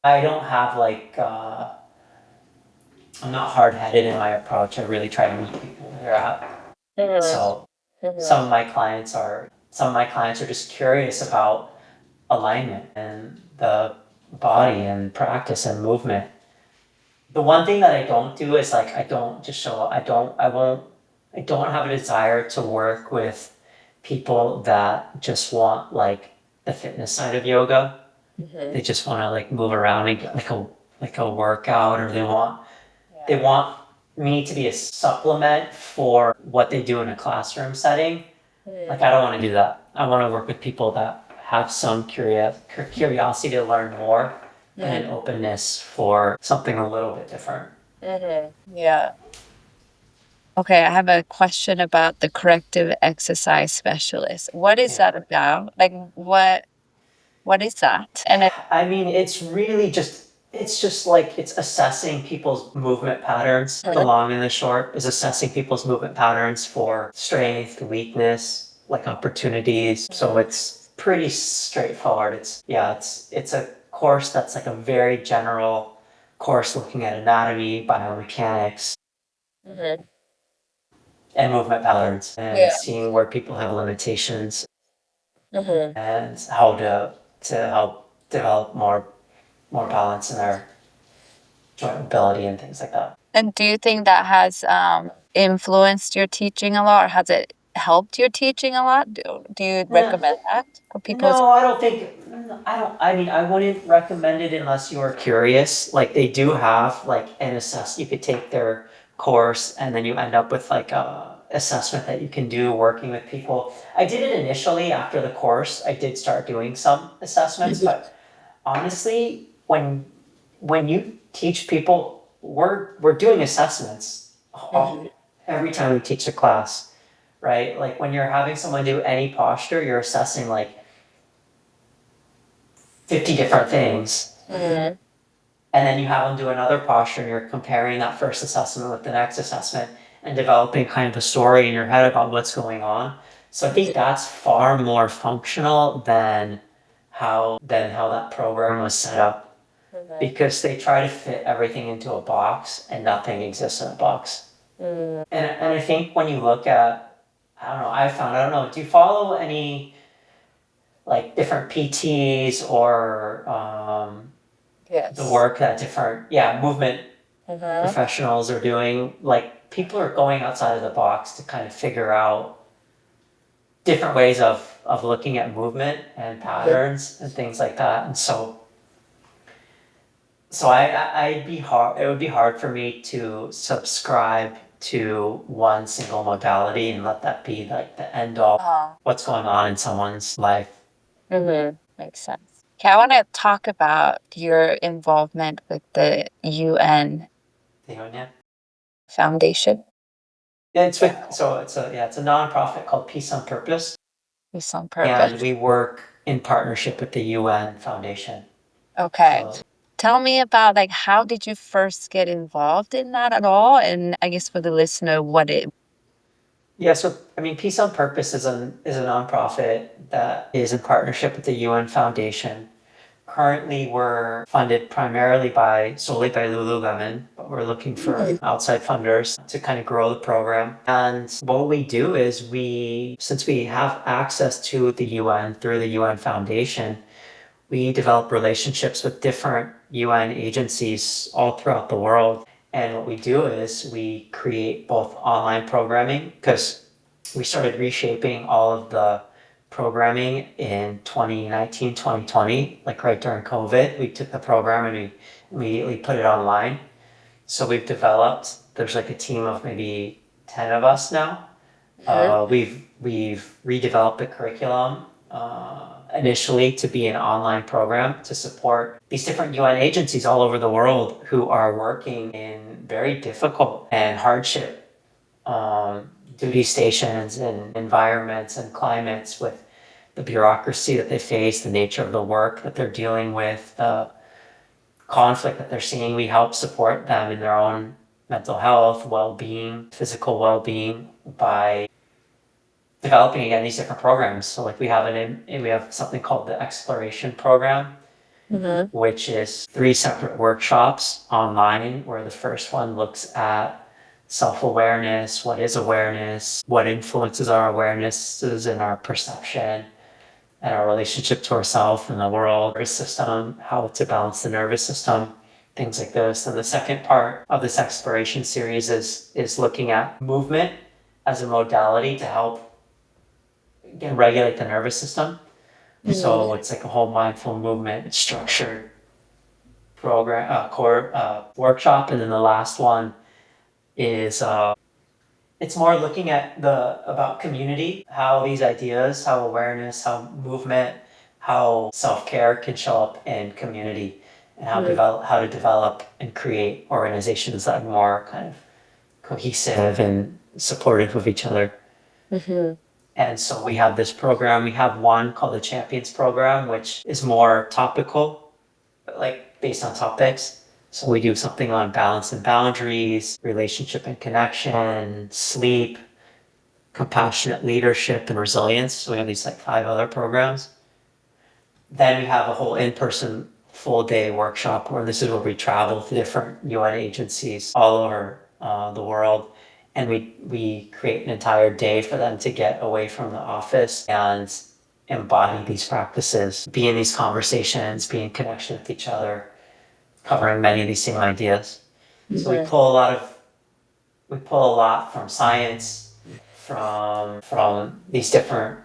I don't have like, I'm not hard headed in my approach. I really try to meet people where they're at. So some of my clients are just curious about alignment and the body and practice and movement. The one thing that I don't do is like I don't just show up. I don't have a desire to work with people that just want like the fitness side of yoga. They just want to like move around and get like a workout, or they want me to be a supplement for what they do in a classroom setting. Like I don't want to do that. I want to work with people that have some curiosity to learn more and an openness for something a little bit different. Yeah. Okay, I have a question about the corrective exercise specialist. What is that about? Like what is that? And I mean, it's just like it's assessing people's movement patterns. The long and the short is assessing people's movement patterns for strength, weakness, like opportunities. So it's pretty straightforward. It's a course that's like a very general course looking at anatomy, biomechanics, and movement patterns and seeing where people have limitations and how to help develop more balance in their joint mobility and things like that. And do you think that has influenced your teaching a lot, or has it helped your teaching a lot? Do you recommend that for people? No, I don't think. I don't. I mean, I wouldn't recommend it unless you are curious. Like they do have like an assess. You could take their course, and then you end up with like a assessment that you can do working with people. I did it initially after the course. I did start doing some assessments, but honestly, when you teach people, we're doing assessments every time we teach a class, right? Like when you're having someone do any posture, you're assessing like 50 different things. And then you have them do another posture and you're comparing that first assessment with the next assessment and developing kind of a story in your head about what's going on. So I think that's far more functional than how that program was set up, because they try to fit everything into a box and nothing exists in a box. And I think when you look at, I don't know, do you follow any like different PTs or the work that different movement professionals are doing? Like people are going outside of the box to kind of figure out different ways of looking at movement and patterns and things like that. And so it would be hard for me to subscribe to one single modality and let that be like the end all what's going on in someone's life. Makes sense. Okay, I want to talk about your involvement with the UN You know, yeah. Foundation. Yeah, it's a nonprofit called Peace on Purpose, Peace on and Purpose. we work in partnership with the UN Foundation. Okay. So Tell me about like how did you first get involved in that at all? And I guess for the listener, what it yeah, so I mean, Peace on Purpose is a nonprofit that is in partnership with the UN Foundation. Currently, we're funded solely by Lululemon, but we're looking for outside funders to kind of grow the program. And what we do is since we have access to the UN through the UN Foundation, we develop relationships with different UN agencies all throughout the world. And what we do is we create both online programming, because we started reshaping all of the programming in 2019, 2020, like right during COVID. We took the program and we immediately put it online. So we've developed, there's like a team of maybe 10 of us now. We've redeveloped the curriculum initially to be an online program to support these different UN agencies all over the world who are working in very difficult and hardship duty stations and environments and climates with the bureaucracy that they face, the nature of the work that they're dealing with, the conflict that they're seeing. We help support them in their own mental health, well-being, physical well-being by developing again these different programs. So like we have something called the Exploration Program, which is 3 separate workshops online, where the first one looks at self-awareness, what influences our awarenesses and our perception and our relationship to ourselves and the world, nervous system, how to balance the nervous system, things like this. And the second part of this exploration series is looking at movement as a modality to help again regulate the nervous system. So it's like a whole mindful movement structured program, workshop. And then the last one is it's more looking at about community, how these ideas, how awareness, how movement, how self-care can show up in community, and how to develop and create organizations that are more kind of cohesive and supportive of each other. And so we have this program. We have one called the Champions Program, which is more topical, like based on topics. So we do something on balance and boundaries, relationship and connection, sleep, compassionate leadership, and resilience. So we have these like 5 other programs. Then we have a whole in-person full day workshop where this is where we travel to different UN agencies all over the world. And we create an entire day for them to get away from the office and embody these practices, be in these conversations, be in connection with each other, covering many of these same ideas. So we pull a lot from science, from these different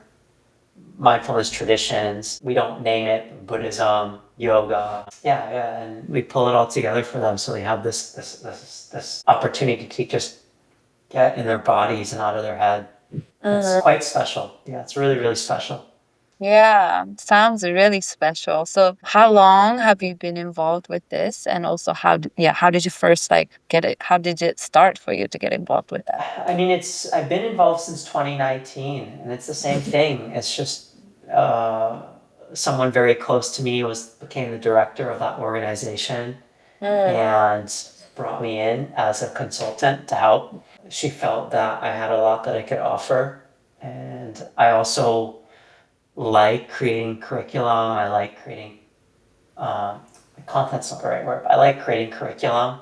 mindfulness traditions. We don't name it Buddhism, yoga. Yeah, and we pull it all together for them so they have this opportunity to just get in their bodies and out of their head. It's quite special. Yeah, it's really, really special. Yeah, sounds really special. So how long have you been involved with this? And also how did you first like get it? How did it start for you to get involved with that? I mean, I've been involved since 2019, and it's the same thing. It's just someone very close to me became the director of that organization and brought me in as a consultant to help. She felt that I had a lot that I could offer, and I also like creating curriculum. I like creating content's not the right word, but I like creating curriculum.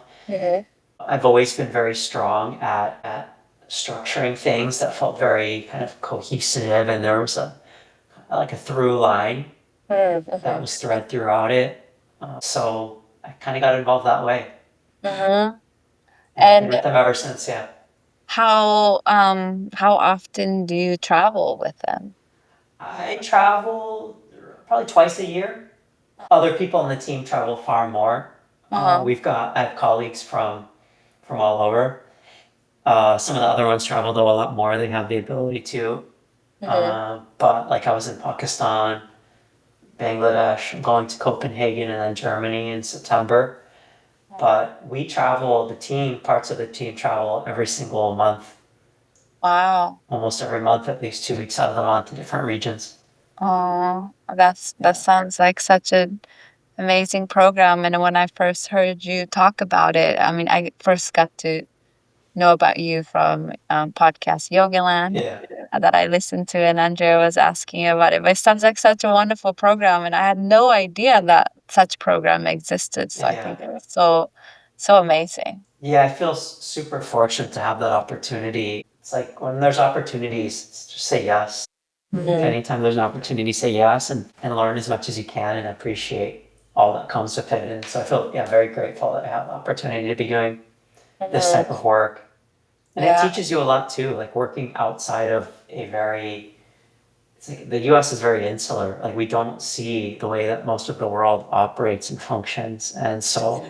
I've always been very strong at structuring things that felt very kind of cohesive, and there was like a through line that was thread throughout it. So I kind of got involved that way. I've been with them ever since. Yeah. How often do you travel with them? I travel probably twice a year. Other people on the team travel far more. I have colleagues from all over. Some of the other ones travel though a lot more. They have the ability to. But like I was in Pakistan, Bangladesh, I'm going to Copenhagen and then Germany in September. But we travel, parts of the team travel every single month. Wow. Almost every month, at least 2 weeks out of the month to different regions. Oh, that sounds like such an amazing program. And when I first heard you talk about it, I mean, I first got to know about you from podcast Yogaland Yeah. that I listened to, and Andrea was asking about it. But it sounds like such a wonderful program, and I had no idea that such program existed. So I think it was so amazing. Yeah, I feel super fortunate to have that opportunity. It's like when there's opportunities, just say yes. Anytime there's an opportunity, say yes and learn as much as you can and appreciate all that comes with it. And so I feel very grateful that I have the opportunity to be doing this type of work. And it teaches you a lot too, like working outside of a very, it's like the US is very insular. Like we don't see the way that most of the world operates and functions. And so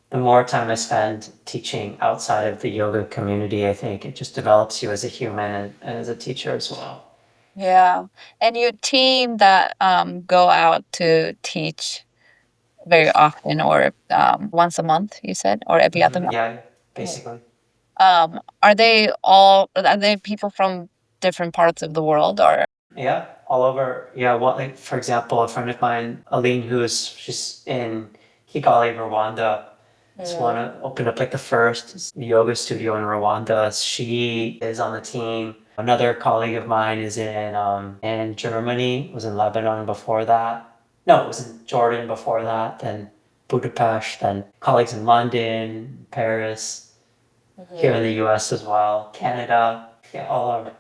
the more time I spend teaching outside of the yoga community, I think it just develops you as a human and as a teacher as well. Yeah. And your team that go out to teach very often or once a month, you said, or every other month? Yeah, basically. Are they people from different parts of the world or? Yeah, all over. Yeah, well, like for example, a friend of mine, Aline, she's in Kigali, Rwanda, just want to open up like the first yoga studio in Rwanda. She is on the team. Another colleague of mine is in Germany, was in Lebanon before that. No, it was in Jordan before that, then Budapest, then colleagues in London, Paris, here in the US as well, Canada, yeah, all over.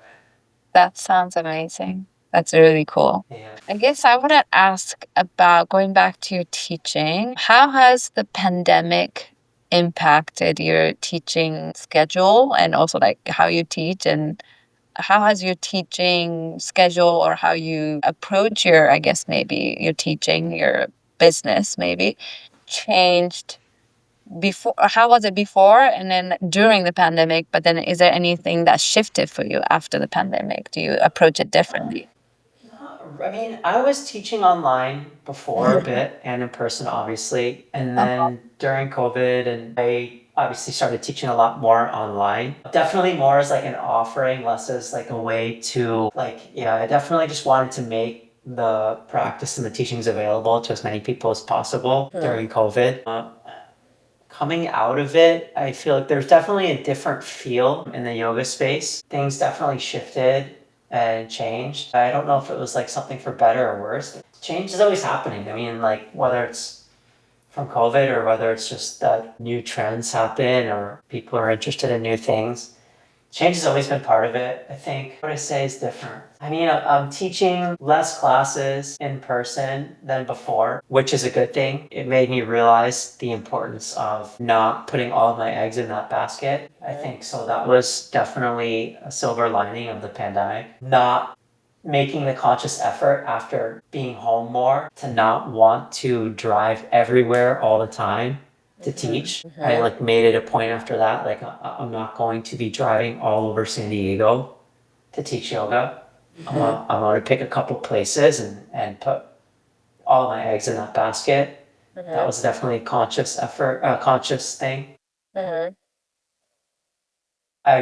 That sounds amazing. That's really cool. Yeah. I guess I want to ask about going back to your teaching. How has the pandemic impacted your teaching schedule and also like how you teach, and how has your teaching schedule or how you approach your, I guess maybe your teaching, your business maybe changed before? How was it before and then during the pandemic? But then is there anything that shifted for you after the pandemic? Do you approach it differently? I mean, I was teaching online before a bit and in person, obviously. And then during COVID, and I obviously started teaching a lot more online. Definitely more as like an offering, less as like a way to, like, yeah, I definitely just wanted to make the practice and the teachings available to as many people as possible during COVID. Coming out of it, I feel like there's definitely a different feel in the yoga space. Things definitely shifted and changed. I don't know if it was like something for better or worse. Change is always happening. I mean, like whether it's from COVID or whether it's just that new trends happen or people are interested in new things. Change has always been part of it. I think what I say is different. I mean, I'm teaching less classes in person than before, which is a good thing. It made me realize the importance of not putting all of my eggs in that basket. I think so. That was definitely a silver lining of the pandemic. Not making the conscious effort after being home more to not want to drive everywhere all the time to teach. I like made it a point after that, like I'm not going to be driving all over San Diego to teach yoga. I'm going to pick a couple places and put all my eggs in that basket. That was definitely a conscious effort, a conscious thing. I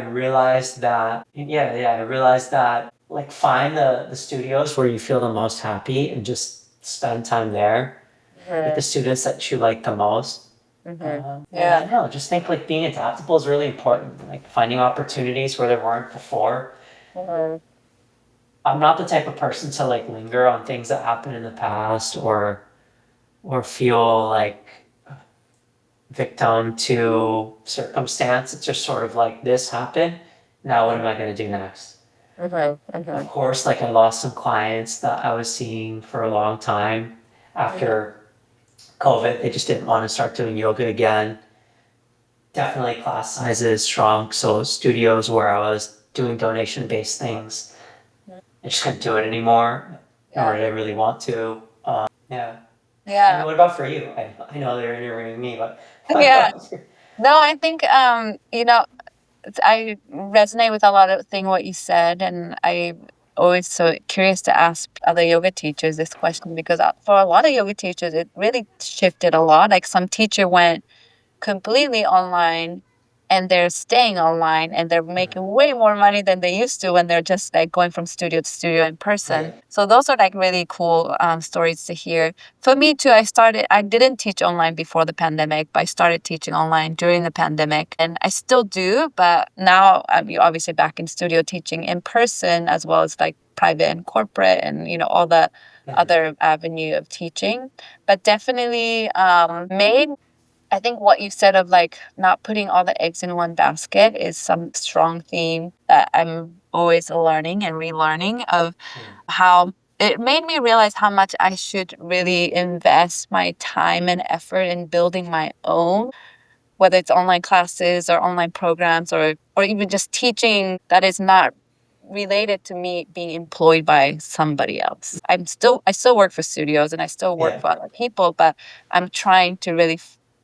realized that, yeah, I realized that like find the studios where you feel the most happy and just spend time there with the students that you like the most. Yeah, I don't know. Just think like being adaptable is really important. Like finding opportunities where there weren't before. I'm not the type of person to like linger on things that happened in the past or feel like victim to circumstance. It's just sort of like this happened. Now what am I gonna do next? Of course, like I lost some clients that I was seeing for a long time after COVID. They just didn't want to start doing yoga again. Definitely class sizes shrunk, so studios where I was doing donation based things, I just couldn't do it anymore, nor did I really want to. Yeah. I mean, what about for you? I know they're interviewing me, but Yeah. No, I think I resonate with a lot of thing what you said, and I always so curious to ask other yoga teachers this question because for a lot of yoga teachers, it really shifted a lot. Like some teacher went completely online and they're staying online and they're making way more money than they used to when they're just like going from studio to studio in person. Yeah. So those are like really cool stories to hear. For me too, I didn't teach online before the pandemic, but I started teaching online during the pandemic and I still do, but now I'm obviously back in studio teaching in person as well as like private and corporate and all the other avenue of teaching. But definitely made I think what you said of like not putting all the eggs in one basket is some strong theme that I'm always learning and relearning of how it made me realize how much I should really invest my time and effort in building my own whether it's online classes or online programs or even just teaching that is not related to me being employed by somebody else. I still work for studios and I still work Yeah. for other people, but I'm trying to really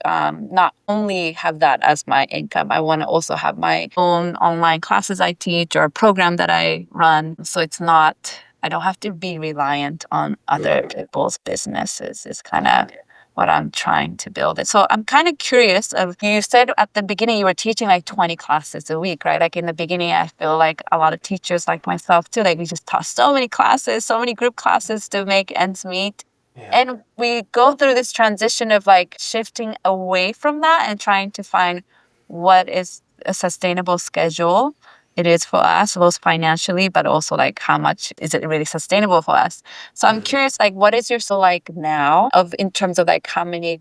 not only have that as my income. I want to also have my own online classes I teach or a program that I run. So it's not, I don't have to be reliant on other people's businesses. Is kind of what I'm trying to build it. So I'm kind of curious of, you said at the beginning you were teaching like 20 classes a week, right? Like in the beginning, I feel like a lot of teachers like myself too, like we just taught so many classes, so many group classes to make ends meet. Yeah. And we go through this transition of like shifting away from that and trying to find what is a sustainable schedule it is for us, both financially, but also like how much is it really sustainable for us. So I'm curious, like, what is your so like now of in terms of like how many,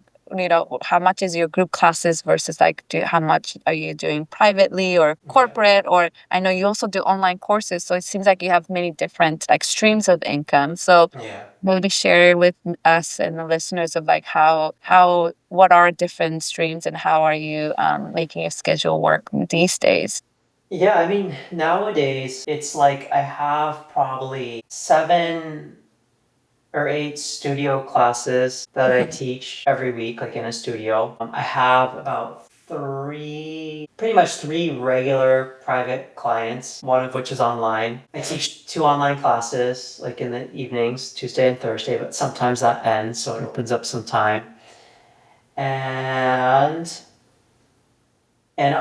how much is your group classes versus like how much are you doing privately or corporate? Or I know you also do online courses, so it seems like you have many different like streams of income. So Yeah. maybe share with us and the listeners of like what are different streams and how are you making your schedule work these days? Yeah, I mean, nowadays it's like I have probably 7 or 8 studio classes that I teach every week, like in a studio. I have about pretty much three regular private clients, one of which is online. I teach 2 online classes, like in the evenings, Tuesday and Thursday, but sometimes that ends, so it opens up some time. And and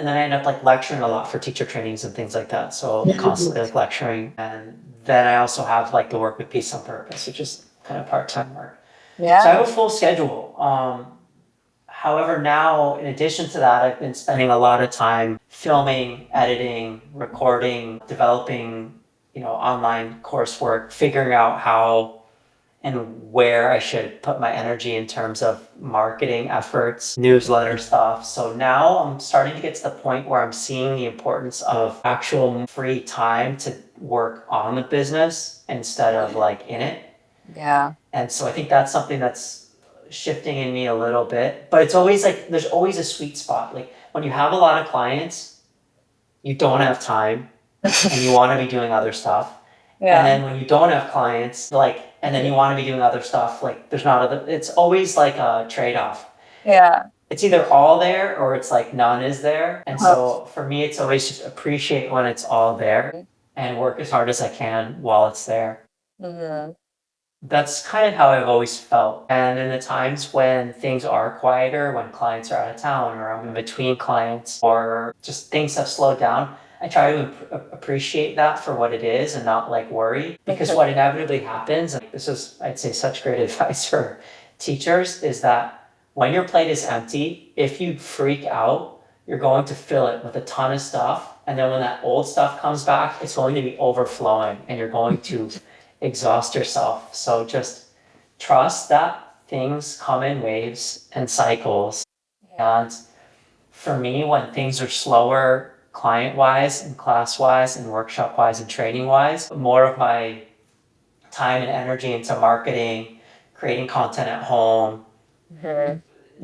then I end up like lecturing a lot for teacher trainings and things like that. So constantly like lecturing. And then I also have like the work with Peace on Purpose, which is kind of part-time work. So I have a full schedule. However, now in addition to that, I've been spending a lot of time filming, editing, recording, developing, online coursework, figuring out how and where I should put my energy in terms of marketing efforts, newsletter stuff. So now I'm starting to get to the point where I'm seeing the importance of actual free time to work on the business instead of like in it. Yeah. And so I think that's something that's shifting in me a little bit. But it's always like there's always a sweet spot. Like when you have a lot of clients, you don't have time and you want to be doing other stuff. And then when you don't have clients, like, and then you want to be doing other stuff, like there's not other, it's always like a trade-off. Yeah. It's either all there or it's like none is there. And so for me, it's always just appreciate when it's all there and work as hard as I can while it's there. Mhm. That's kind of how I've always felt. And in the times when things are quieter, when clients are out of town or I'm in between clients or just things have slowed down, I try to appreciate that for what it is and not like worry. Because what inevitably happens, and this is, I'd say, such great advice for teachers, is that when your plate is empty, if you freak out, you're going to fill it with a ton of stuff. And then when that old stuff comes back, it's going to be overflowing and you're going to exhaust yourself. So just trust that things come in waves and cycles. And for me, when things are slower client wise and class wise and workshop wise and training wise, more of my time and energy into marketing, creating content at home,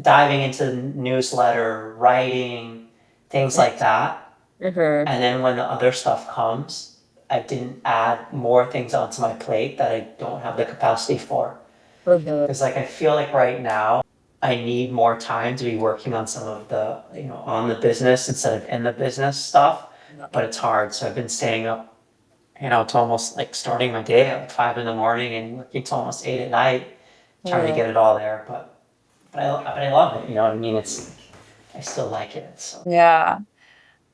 diving into newsletter, writing, things like that. And then when the other stuff comes, I didn't add more things onto my plate that I don't have the capacity for. Because like I feel like right now I need more time to be working on some of the, on the business instead of in the business stuff. But it's hard. So I've been staying up, to almost like starting my day at 5 in the morning and working till almost 8 at night, trying to get it all there. But I love it. You know what I mean? I still like it. So Yeah.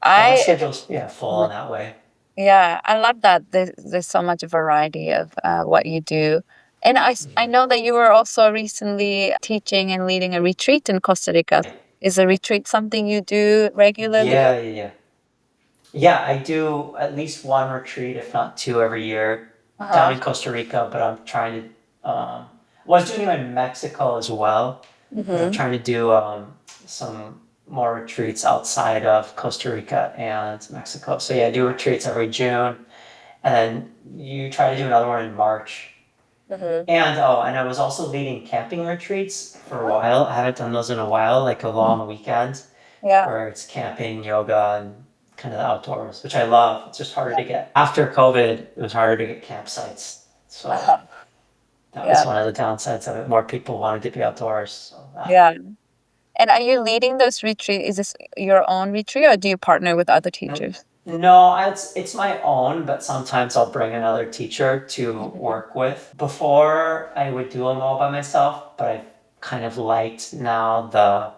my I schedule's full in that way. Yeah, I love that there's so much variety of what you do. And I know that you were also recently teaching and leading a retreat in Costa Rica. Is a retreat something you do regularly? Yeah. Yeah, I do at least one retreat, if not two, every year down in Costa Rica. But I'm trying to. Well, I was doing it in Mexico as well. But I'm trying to do some more retreats outside of Costa Rica and Mexico. So yeah, I do retreats every June, and then you try to do another one in March. And I was also leading camping retreats for a while. I haven't done those in a while, like a long weekend. Yeah. where it's camping, yoga, and kind of the outdoors, which I love. It's just harder to get. After COVID, it was harder to get campsites. So that was Yeah. one of the downsides of it. More people wanted to be outdoors. So, Yeah. And are you leading those retreats? Is this your own retreat or do you partner with other teachers? no, it's my own, but sometimes I'll bring another teacher to work with. Before, I would do them all by myself, but I kind of liked now the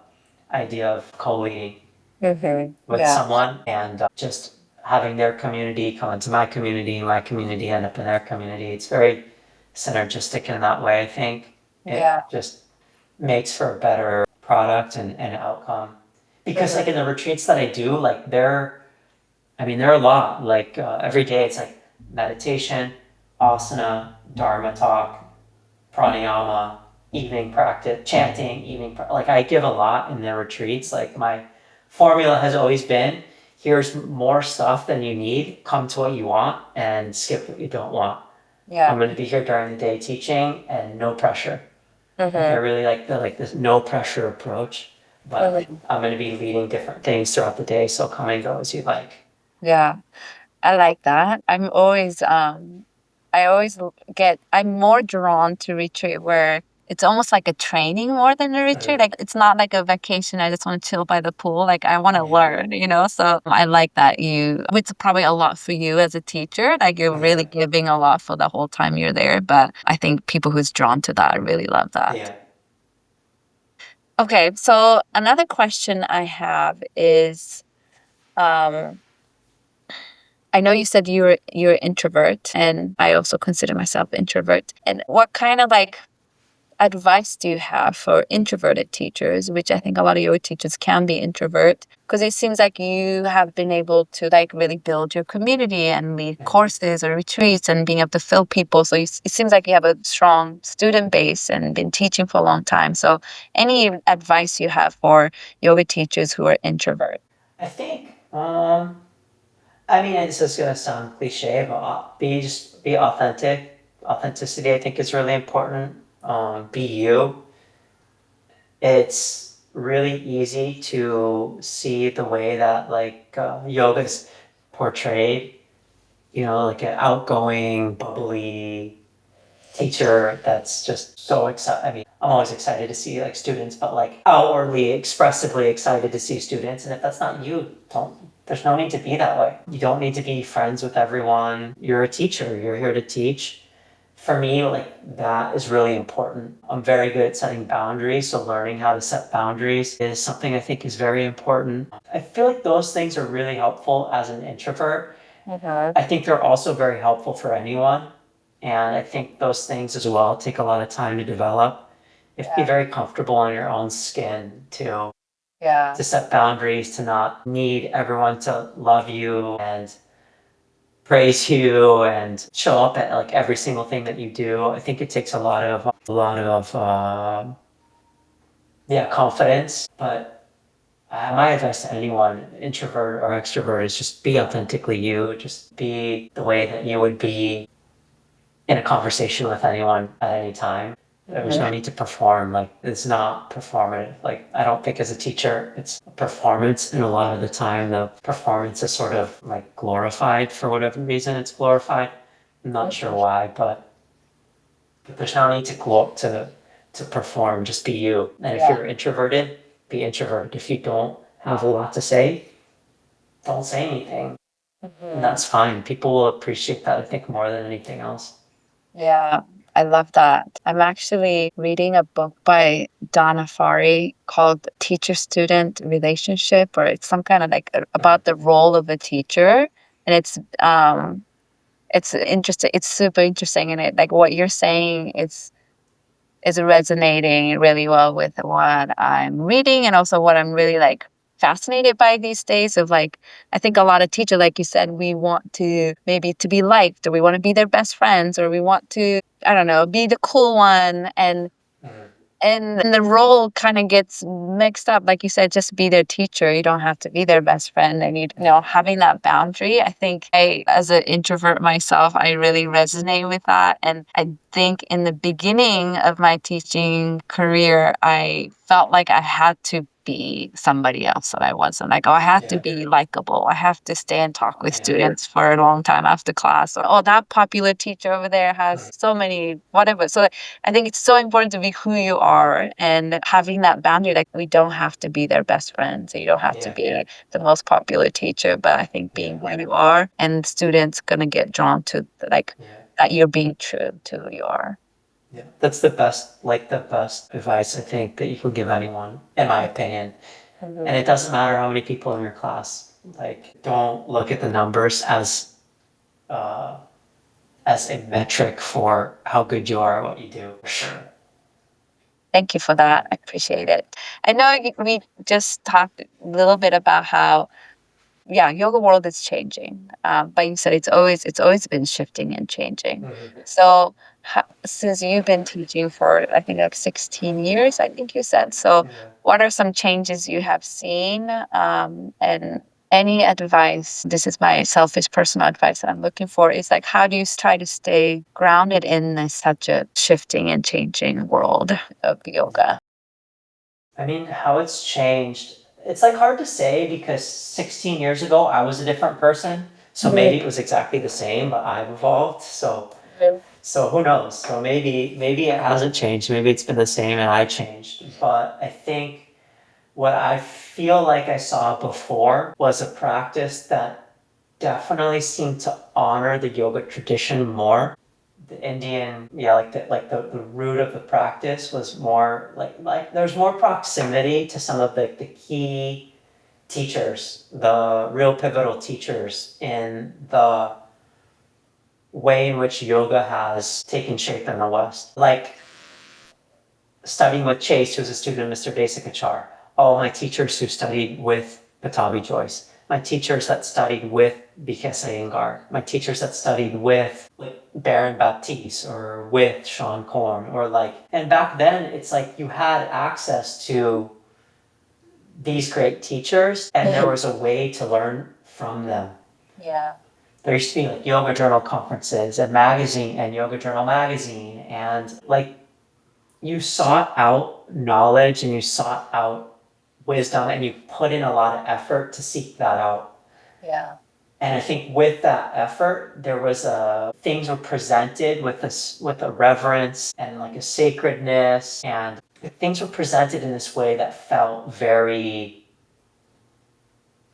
idea of co-leading with Yeah. someone and just having their community come into my community end up in their community. It's very synergistic in that way, I think. It Yeah. just makes for a better product and outcome. Because like in the retreats that I do, like they're a lot. Like every day it's like meditation, asana, dharma talk, pranayama, evening practice, chanting, like I give a lot in the retreats. Like my formula has always been, here's more stuff than you need, come to what you want and skip what you don't want. I'm going to be here during the day teaching and no pressure. Like I really like this no pressure approach, but I'm going to be leading different things throughout the day, so come and go as you like. Yeah. I like that. I always I'm more drawn to retreat where it's almost like a training more than a retreat. Like it's not like a vacation. I just want to chill by the pool. Like I want to learn, you know? So I like that it's probably a lot for you as a teacher. Like you're really giving a lot for the whole time you're there. But I think people who's drawn to that, I really love that. Yeah. Okay. So another question I have is, um, I know you said you're introvert, and I also consider myself introvert. And what kind of like advice do you have for introverted teachers, which I think a lot of your teachers can be introvert, because it seems like you have been able to like really build your community and lead courses or retreats and being able to fill people. So it seems like you have a strong student base and been teaching for a long time. So any advice you have for yoga teachers who are introvert? I think I mean, this is gonna sound cliche, but just be authentic. Authenticity, I think, is really important. Be you. It's really easy to see the way that like yoga is portrayed. You know, like an outgoing, bubbly teacher that's just so excited. I mean, I'm always excited to see like students, but like outwardly, expressively excited to see students. And if that's not you, don't. There's no need to be that way. You don't need to be friends with everyone. You're a teacher. You're here to teach. For me, like that is really important. I'm very good at setting boundaries, so learning how to set boundaries is something I think is very important. I feel like those things are really helpful as an introvert. I think they're also very helpful for anyone. And I think those things as well take a lot of time to develop. You have to be very comfortable in your own skin to set boundaries, to not need everyone to love you and praise you and show up at like every single thing that you do. I think it takes a lot of yeah, confidence. But my advice to anyone, introvert or extrovert, is just be authentically you. Just be the way that you would be in a conversation with anyone at any time. There's no need to perform. Like it's not performative. Like I don't think as a teacher it's a performance, and a lot of the time the performance is sort of like glorified for whatever reason it's glorified. I'm not sure why, but there's no need to perform. Just be you. And if you're introverted, be introverted. If you don't have a lot to say, don't say anything. And that's fine. People will appreciate that, I think, more than anything else. Yeah, I love that. I'm actually reading a book by Donna Farhi called Teacher Student Relationship, or it's some kind of like about the role of a teacher. And it's interesting. It's super interesting. And it like what you're saying is resonating really well with what I'm reading and also what I'm really like fascinated by these days of like I think a lot of teachers, like you said, we want to maybe to be liked or we want to be their best friends or we want to, I don't know, be the cool one and the role kind of gets mixed up. Like you said, just be their teacher. You don't have to be their best friend. And you know, having that boundary, I think as an introvert myself, I really resonate with that. And I think in the beginning of my teaching career, I felt like I had to be somebody else that I wasn't. Like, oh, I have to be likable. I have to stay and talk with students for a long time after class. Or, oh, that popular teacher over there has so many, whatever. So I think it's so important to be who you are and having that boundary. Like, we don't have to be their best friends. You don't have to be the most popular teacher. But I think being who you are, and students gonna get drawn to like that you're being true to who you are. Yeah, that's the best advice I think that you can give anyone, in my opinion. And it doesn't matter how many people in your class. Like, don't look at the numbers uh, as a metric for how good you are at what you do. For sure. Thank you for that. I appreciate it. I know we just talked a little bit about how, yeah, yoga world is changing. But you said it's always been shifting and changing. So since you've been teaching for, I think, like 16 years, I think you said. So what are some changes you have seen? And any advice? This is my selfish personal advice that I'm looking for. Is like, how do you try to stay grounded in such a shifting and changing world of yoga? I mean, how it's changed, it's like hard to say because 16 years ago I was a different person. So maybe it was exactly the same, but I've evolved. So who knows? So maybe it hasn't changed. Maybe it's been the same and I changed. But I think what I feel like I saw before was a practice that definitely seemed to honor the yoga tradition more. The Indian, the root of the practice was more like there's more proximity to some of the key teachers, the real pivotal teachers in the way in which yoga has taken shape in the West. Like studying with Chase, who's a student of Mr. Desikachar. All my teachers who studied with Patabi Joyce. My teachers that studied with BKS Iyengar. My teachers that studied with Baron Baptiste or with Sean Korn and back then it's like you had access to these great teachers and there was a way to learn from them. Yeah. There used to be like yoga journal conferences and magazine and yoga journal magazine and like you sought out knowledge and you sought out wisdom and you put in a lot of effort to seek that out. Yeah. And I think with that effort, there was things were presented with a reverence and like a sacredness, and things were presented in this way that felt very,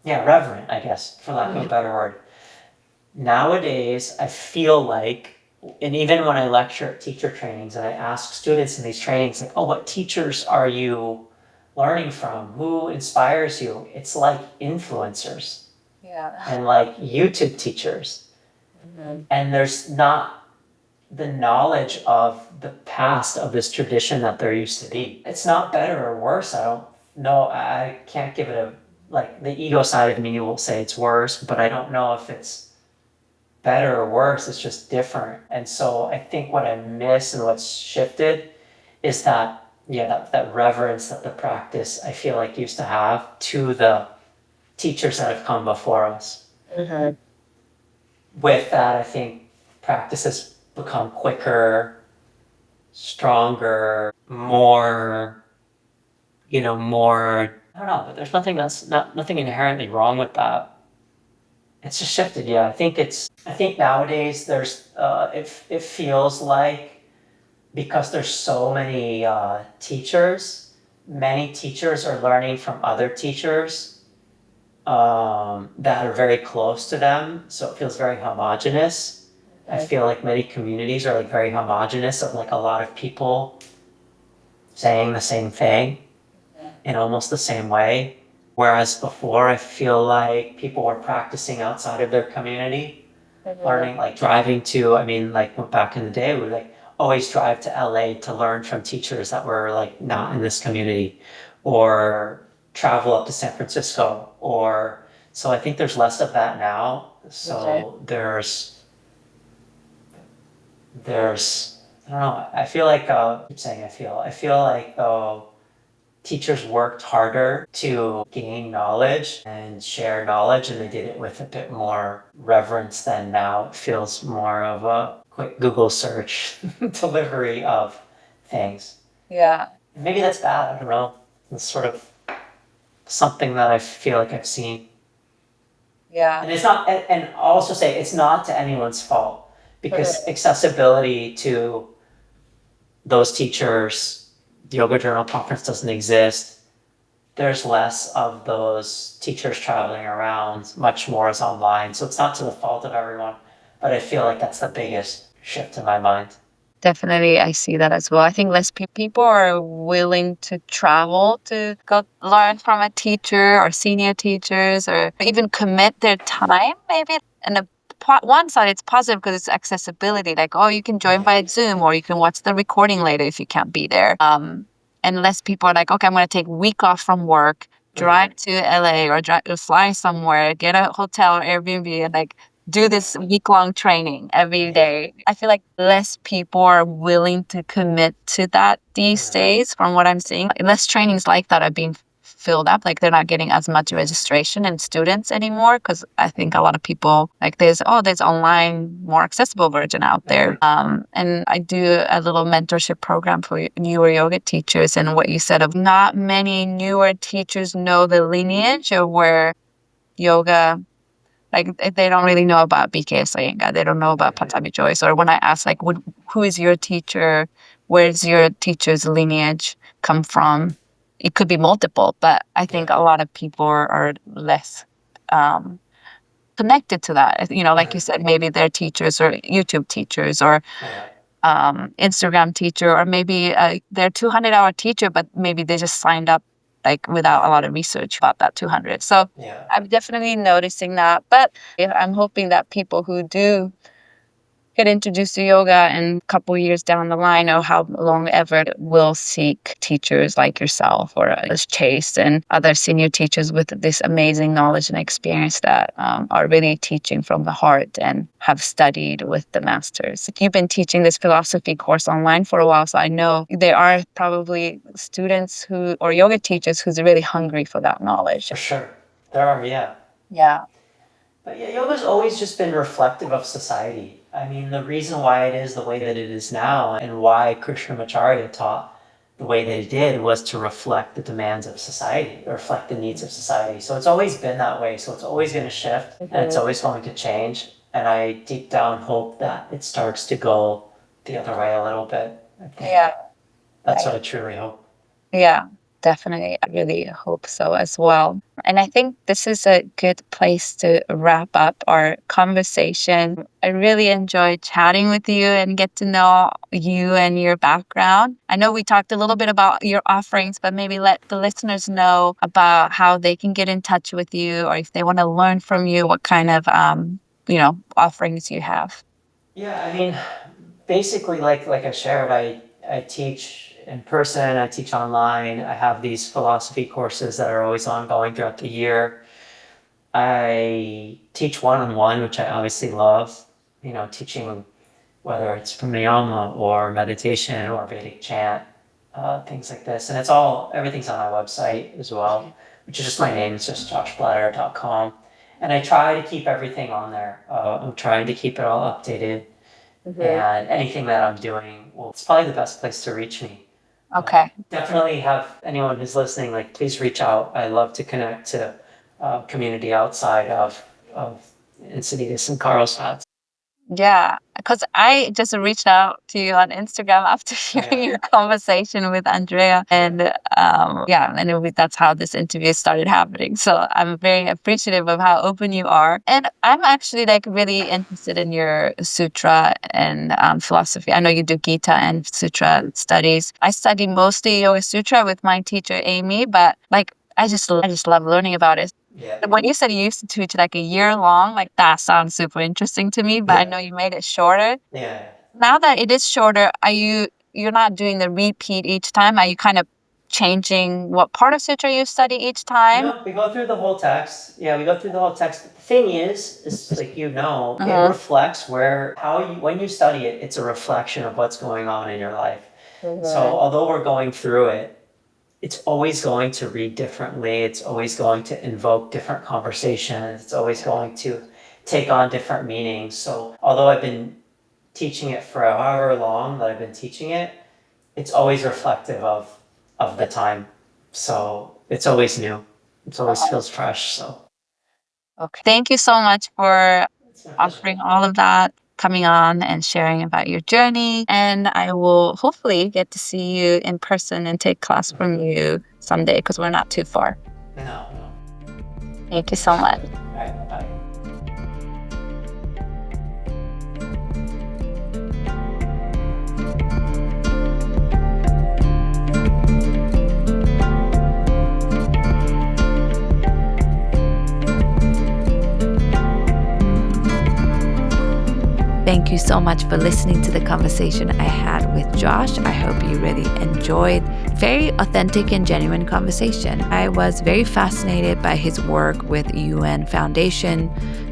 reverent, I guess, for lack of a better word. Nowadays, I feel like, and even when I lecture at teacher trainings and I ask students in these trainings, like, oh, what teachers are you learning from? Who inspires you? It's like influencers. Yeah. And like YouTube teachers. And there's not the knowledge of the past of this tradition that there used to be. It's not better or worse. I don't know. I can't give it the ego side of me will say it's worse, but I don't know if it's better or worse. It's just different. And so I think what I miss and what's shifted is that reverence that the practice I feel like used to have to the teachers that have come before us. With that, I think practice has become quicker, stronger, more, more. I don't know, but there's nothing inherently wrong with that. It's just shifted, yeah. I think nowadays it feels like because there's so many teachers, many teachers are learning from other teachers that are very close to them, so it feels very homogenous. I feel like many communities are like very homogenous of like a lot of people saying the same thing in almost the same way. Whereas before, I feel like people were practicing outside of their community, learning, like driving to, I mean, like back in the day, we would like always drive to LA to learn from teachers that were like not in this community, or travel up to San Francisco, so I think there's less of that now. So there's, I don't know, I feel like, I keep saying I feel like teachers worked harder to gain knowledge and share knowledge, and they did it with a bit more reverence than now. It feels more of a quick Google search delivery of things. Yeah. Maybe that's bad, I don't know. It's sort of something that I feel like I've seen. Yeah. And it's not, and I'll also say it's not to anyone's fault, because accessibility to those teachers, the Yoga Journal Conference doesn't exist. There's less of those teachers traveling around, much more is online. So it's not to the fault of everyone, but I feel like that's the biggest shift in my mind. Definitely, I see that as well. I think less people are willing to travel to go learn from a teacher or senior teachers or even commit their time, maybe. And one side, it's positive because it's accessibility. Like, oh, you can join by Zoom or you can watch the recording later if you can't be there. And less people are like, okay, I'm going to take a week off from work, drive to LA or fly somewhere, get a hotel or Airbnb, and like do this week-long training every day. I feel like less people are willing to commit to that these days from what I'm seeing. Less trainings like that are being filled up. Like they're not getting as much registration and students anymore because I think a lot of people like there's online more accessible version out there. And I do a little mentorship program for newer yoga teachers, and what you said of not many newer teachers know the lineage of where yoga, like they don't really know about BKS Iyengar. They don't know about Pattabhi Jois. Or when I ask like, who is your teacher? Where's your teacher's lineage come from? It could be multiple, but I think a lot of people are less connected to that. You know, like you said, maybe they're teachers or YouTube teachers or Instagram teacher, or maybe they're 200-hour teacher, but maybe they just signed up like without a lot of research about that 200. So I'm definitely noticing that. But I'm hoping that people who do get introduced to yoga and a couple years down the line or how long ever will seek teachers like yourself or Chase and other senior teachers with this amazing knowledge and experience that are really teaching from the heart and have studied with the masters. You've been teaching this philosophy course online for a while, so I know there are probably students who or yoga teachers who's really hungry for that knowledge. For sure. There are, yeah. Yeah. But yeah, yoga's always just been reflective of society. I mean, the reason why it is the way that it is now and why Krishnamacharya taught the way that he did was to reflect the demands of society, reflect the needs of society. So it's always been that way. So it's always going to shift and it's always going to change. And I deep down hope that it starts to go the other way a little bit. I think that's what I truly hope. Yeah, definitely. I really hope so as well. And I think this is a good place to wrap up our conversation. I really enjoyed chatting with you and get to know you and your background. I know we talked a little bit about your offerings, but maybe let the listeners know about how they can get in touch with you, or if they want to learn from you, what kind of offerings you have. Yeah, I mean, basically, like I shared, I teach in person, I teach online. I have these philosophy courses that are always ongoing throughout the year. I teach one-on-one, which I obviously love. You know, teaching whether it's pranayama or meditation or Vedic chant, things like this. And everything's on my website as well, which is just my name. It's just joshblatter.com. And I try to keep everything on there. I'm trying to keep it all updated. And anything that I'm doing, well, it's probably the best place to reach me. Okay. Definitely have anyone who's listening, like, please reach out. I love to connect to community outside of Encinitas and Carlsbad. Yeah, because I just reached out to you on Instagram after hearing your conversation with Andrea, and that's how this interview started happening. So I'm very appreciative of how open you are, and I'm actually like really interested in your sutra and philosophy. I know you do Gita and sutra studies. I study mostly Yoga Sutra with my teacher Amy, but like I just love learning about it. Yeah. When you said you used to teach like a year long, like that sounds super interesting to me, but I know you made it shorter. Yeah. Now that it is shorter, you're not doing the repeat each time? Are you kind of changing what part of sutra you study each time? No, we go through the whole text. Yeah, we go through the whole text. The thing is like it reflects when you study it, it's a reflection of what's going on in your life. So although we're going through it, it's always going to read differently. It's always going to invoke different conversations. It's always going to take on different meanings. So although I've been teaching it for however long that I've been teaching it, it's always reflective of the time. So it's always new. it always feels fresh. So Okay. Thank you so much for it's my pleasure. offering all of that, coming on and sharing about your journey. And I will hopefully get to see you in person and take class from you someday because we're not too far. No, no. Thank you so much. All right, bye. Thank you so much for listening to the conversation I had with Josh. I hope you really enjoyed. Very authentic and genuine conversation. I was very fascinated by his work with UN Foundation,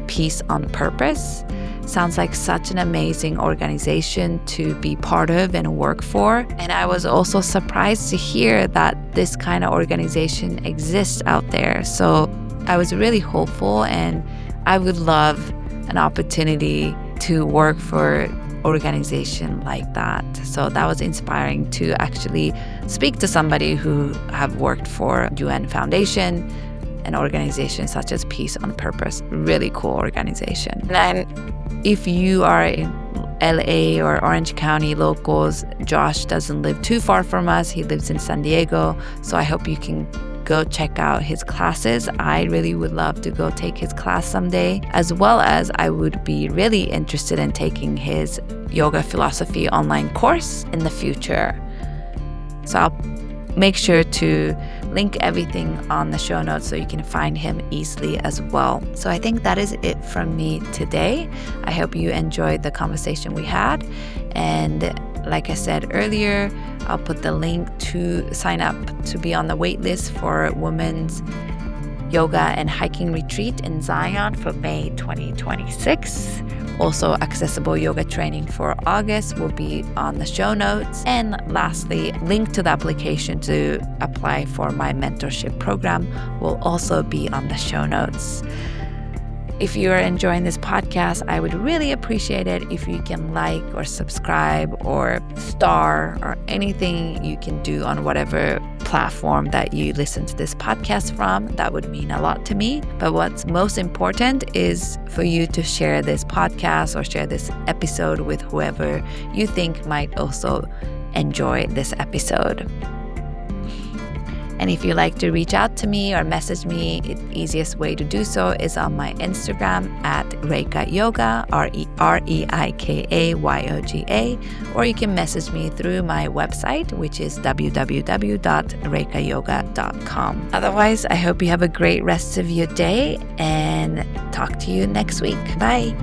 Peace on Purpose. Sounds like such an amazing organization to be part of and work for. And I was also surprised to hear that this kind of organization exists out there. So I was really hopeful, and I would love an opportunity to work for organization like that. So that was inspiring to actually speak to somebody who have worked for UN Foundation, an organization such as Peace on Purpose. Really cool organization. And if you are in LA or Orange County locals, Josh doesn't live too far from us. He lives in San Diego. So I hope you can go check out his classes. I really would love to go take his class someday, as well as I would be really interested in taking his yoga philosophy online course in the future. So I'll make sure to link everything on the show notes so you can find him easily as well. So I think that is it from me today. I hope you enjoyed the conversation we had. And like I said earlier, I'll put the link to sign up to be on the wait list for Women's Yoga and Hiking Retreat in Zion for May 2026. Also, accessible yoga training for August will be on the show notes. And lastly, link to the application to apply for my mentorship program will also be on the show notes. If you are enjoying this podcast, I would really appreciate it if you can like or subscribe or star or anything you can do on whatever platform that you listen to this podcast from. That would mean a lot to me. But what's most important is for you to share this podcast or share this episode with whoever you think might also enjoy this episode. And if you'd like to reach out to me or message me, the easiest way to do so is on my Instagram at Reika Yoga, REIKAYOGA, or you can message me through my website, which is www.reikayoga.com. Otherwise, I hope you have a great rest of your day and talk to you next week. Bye.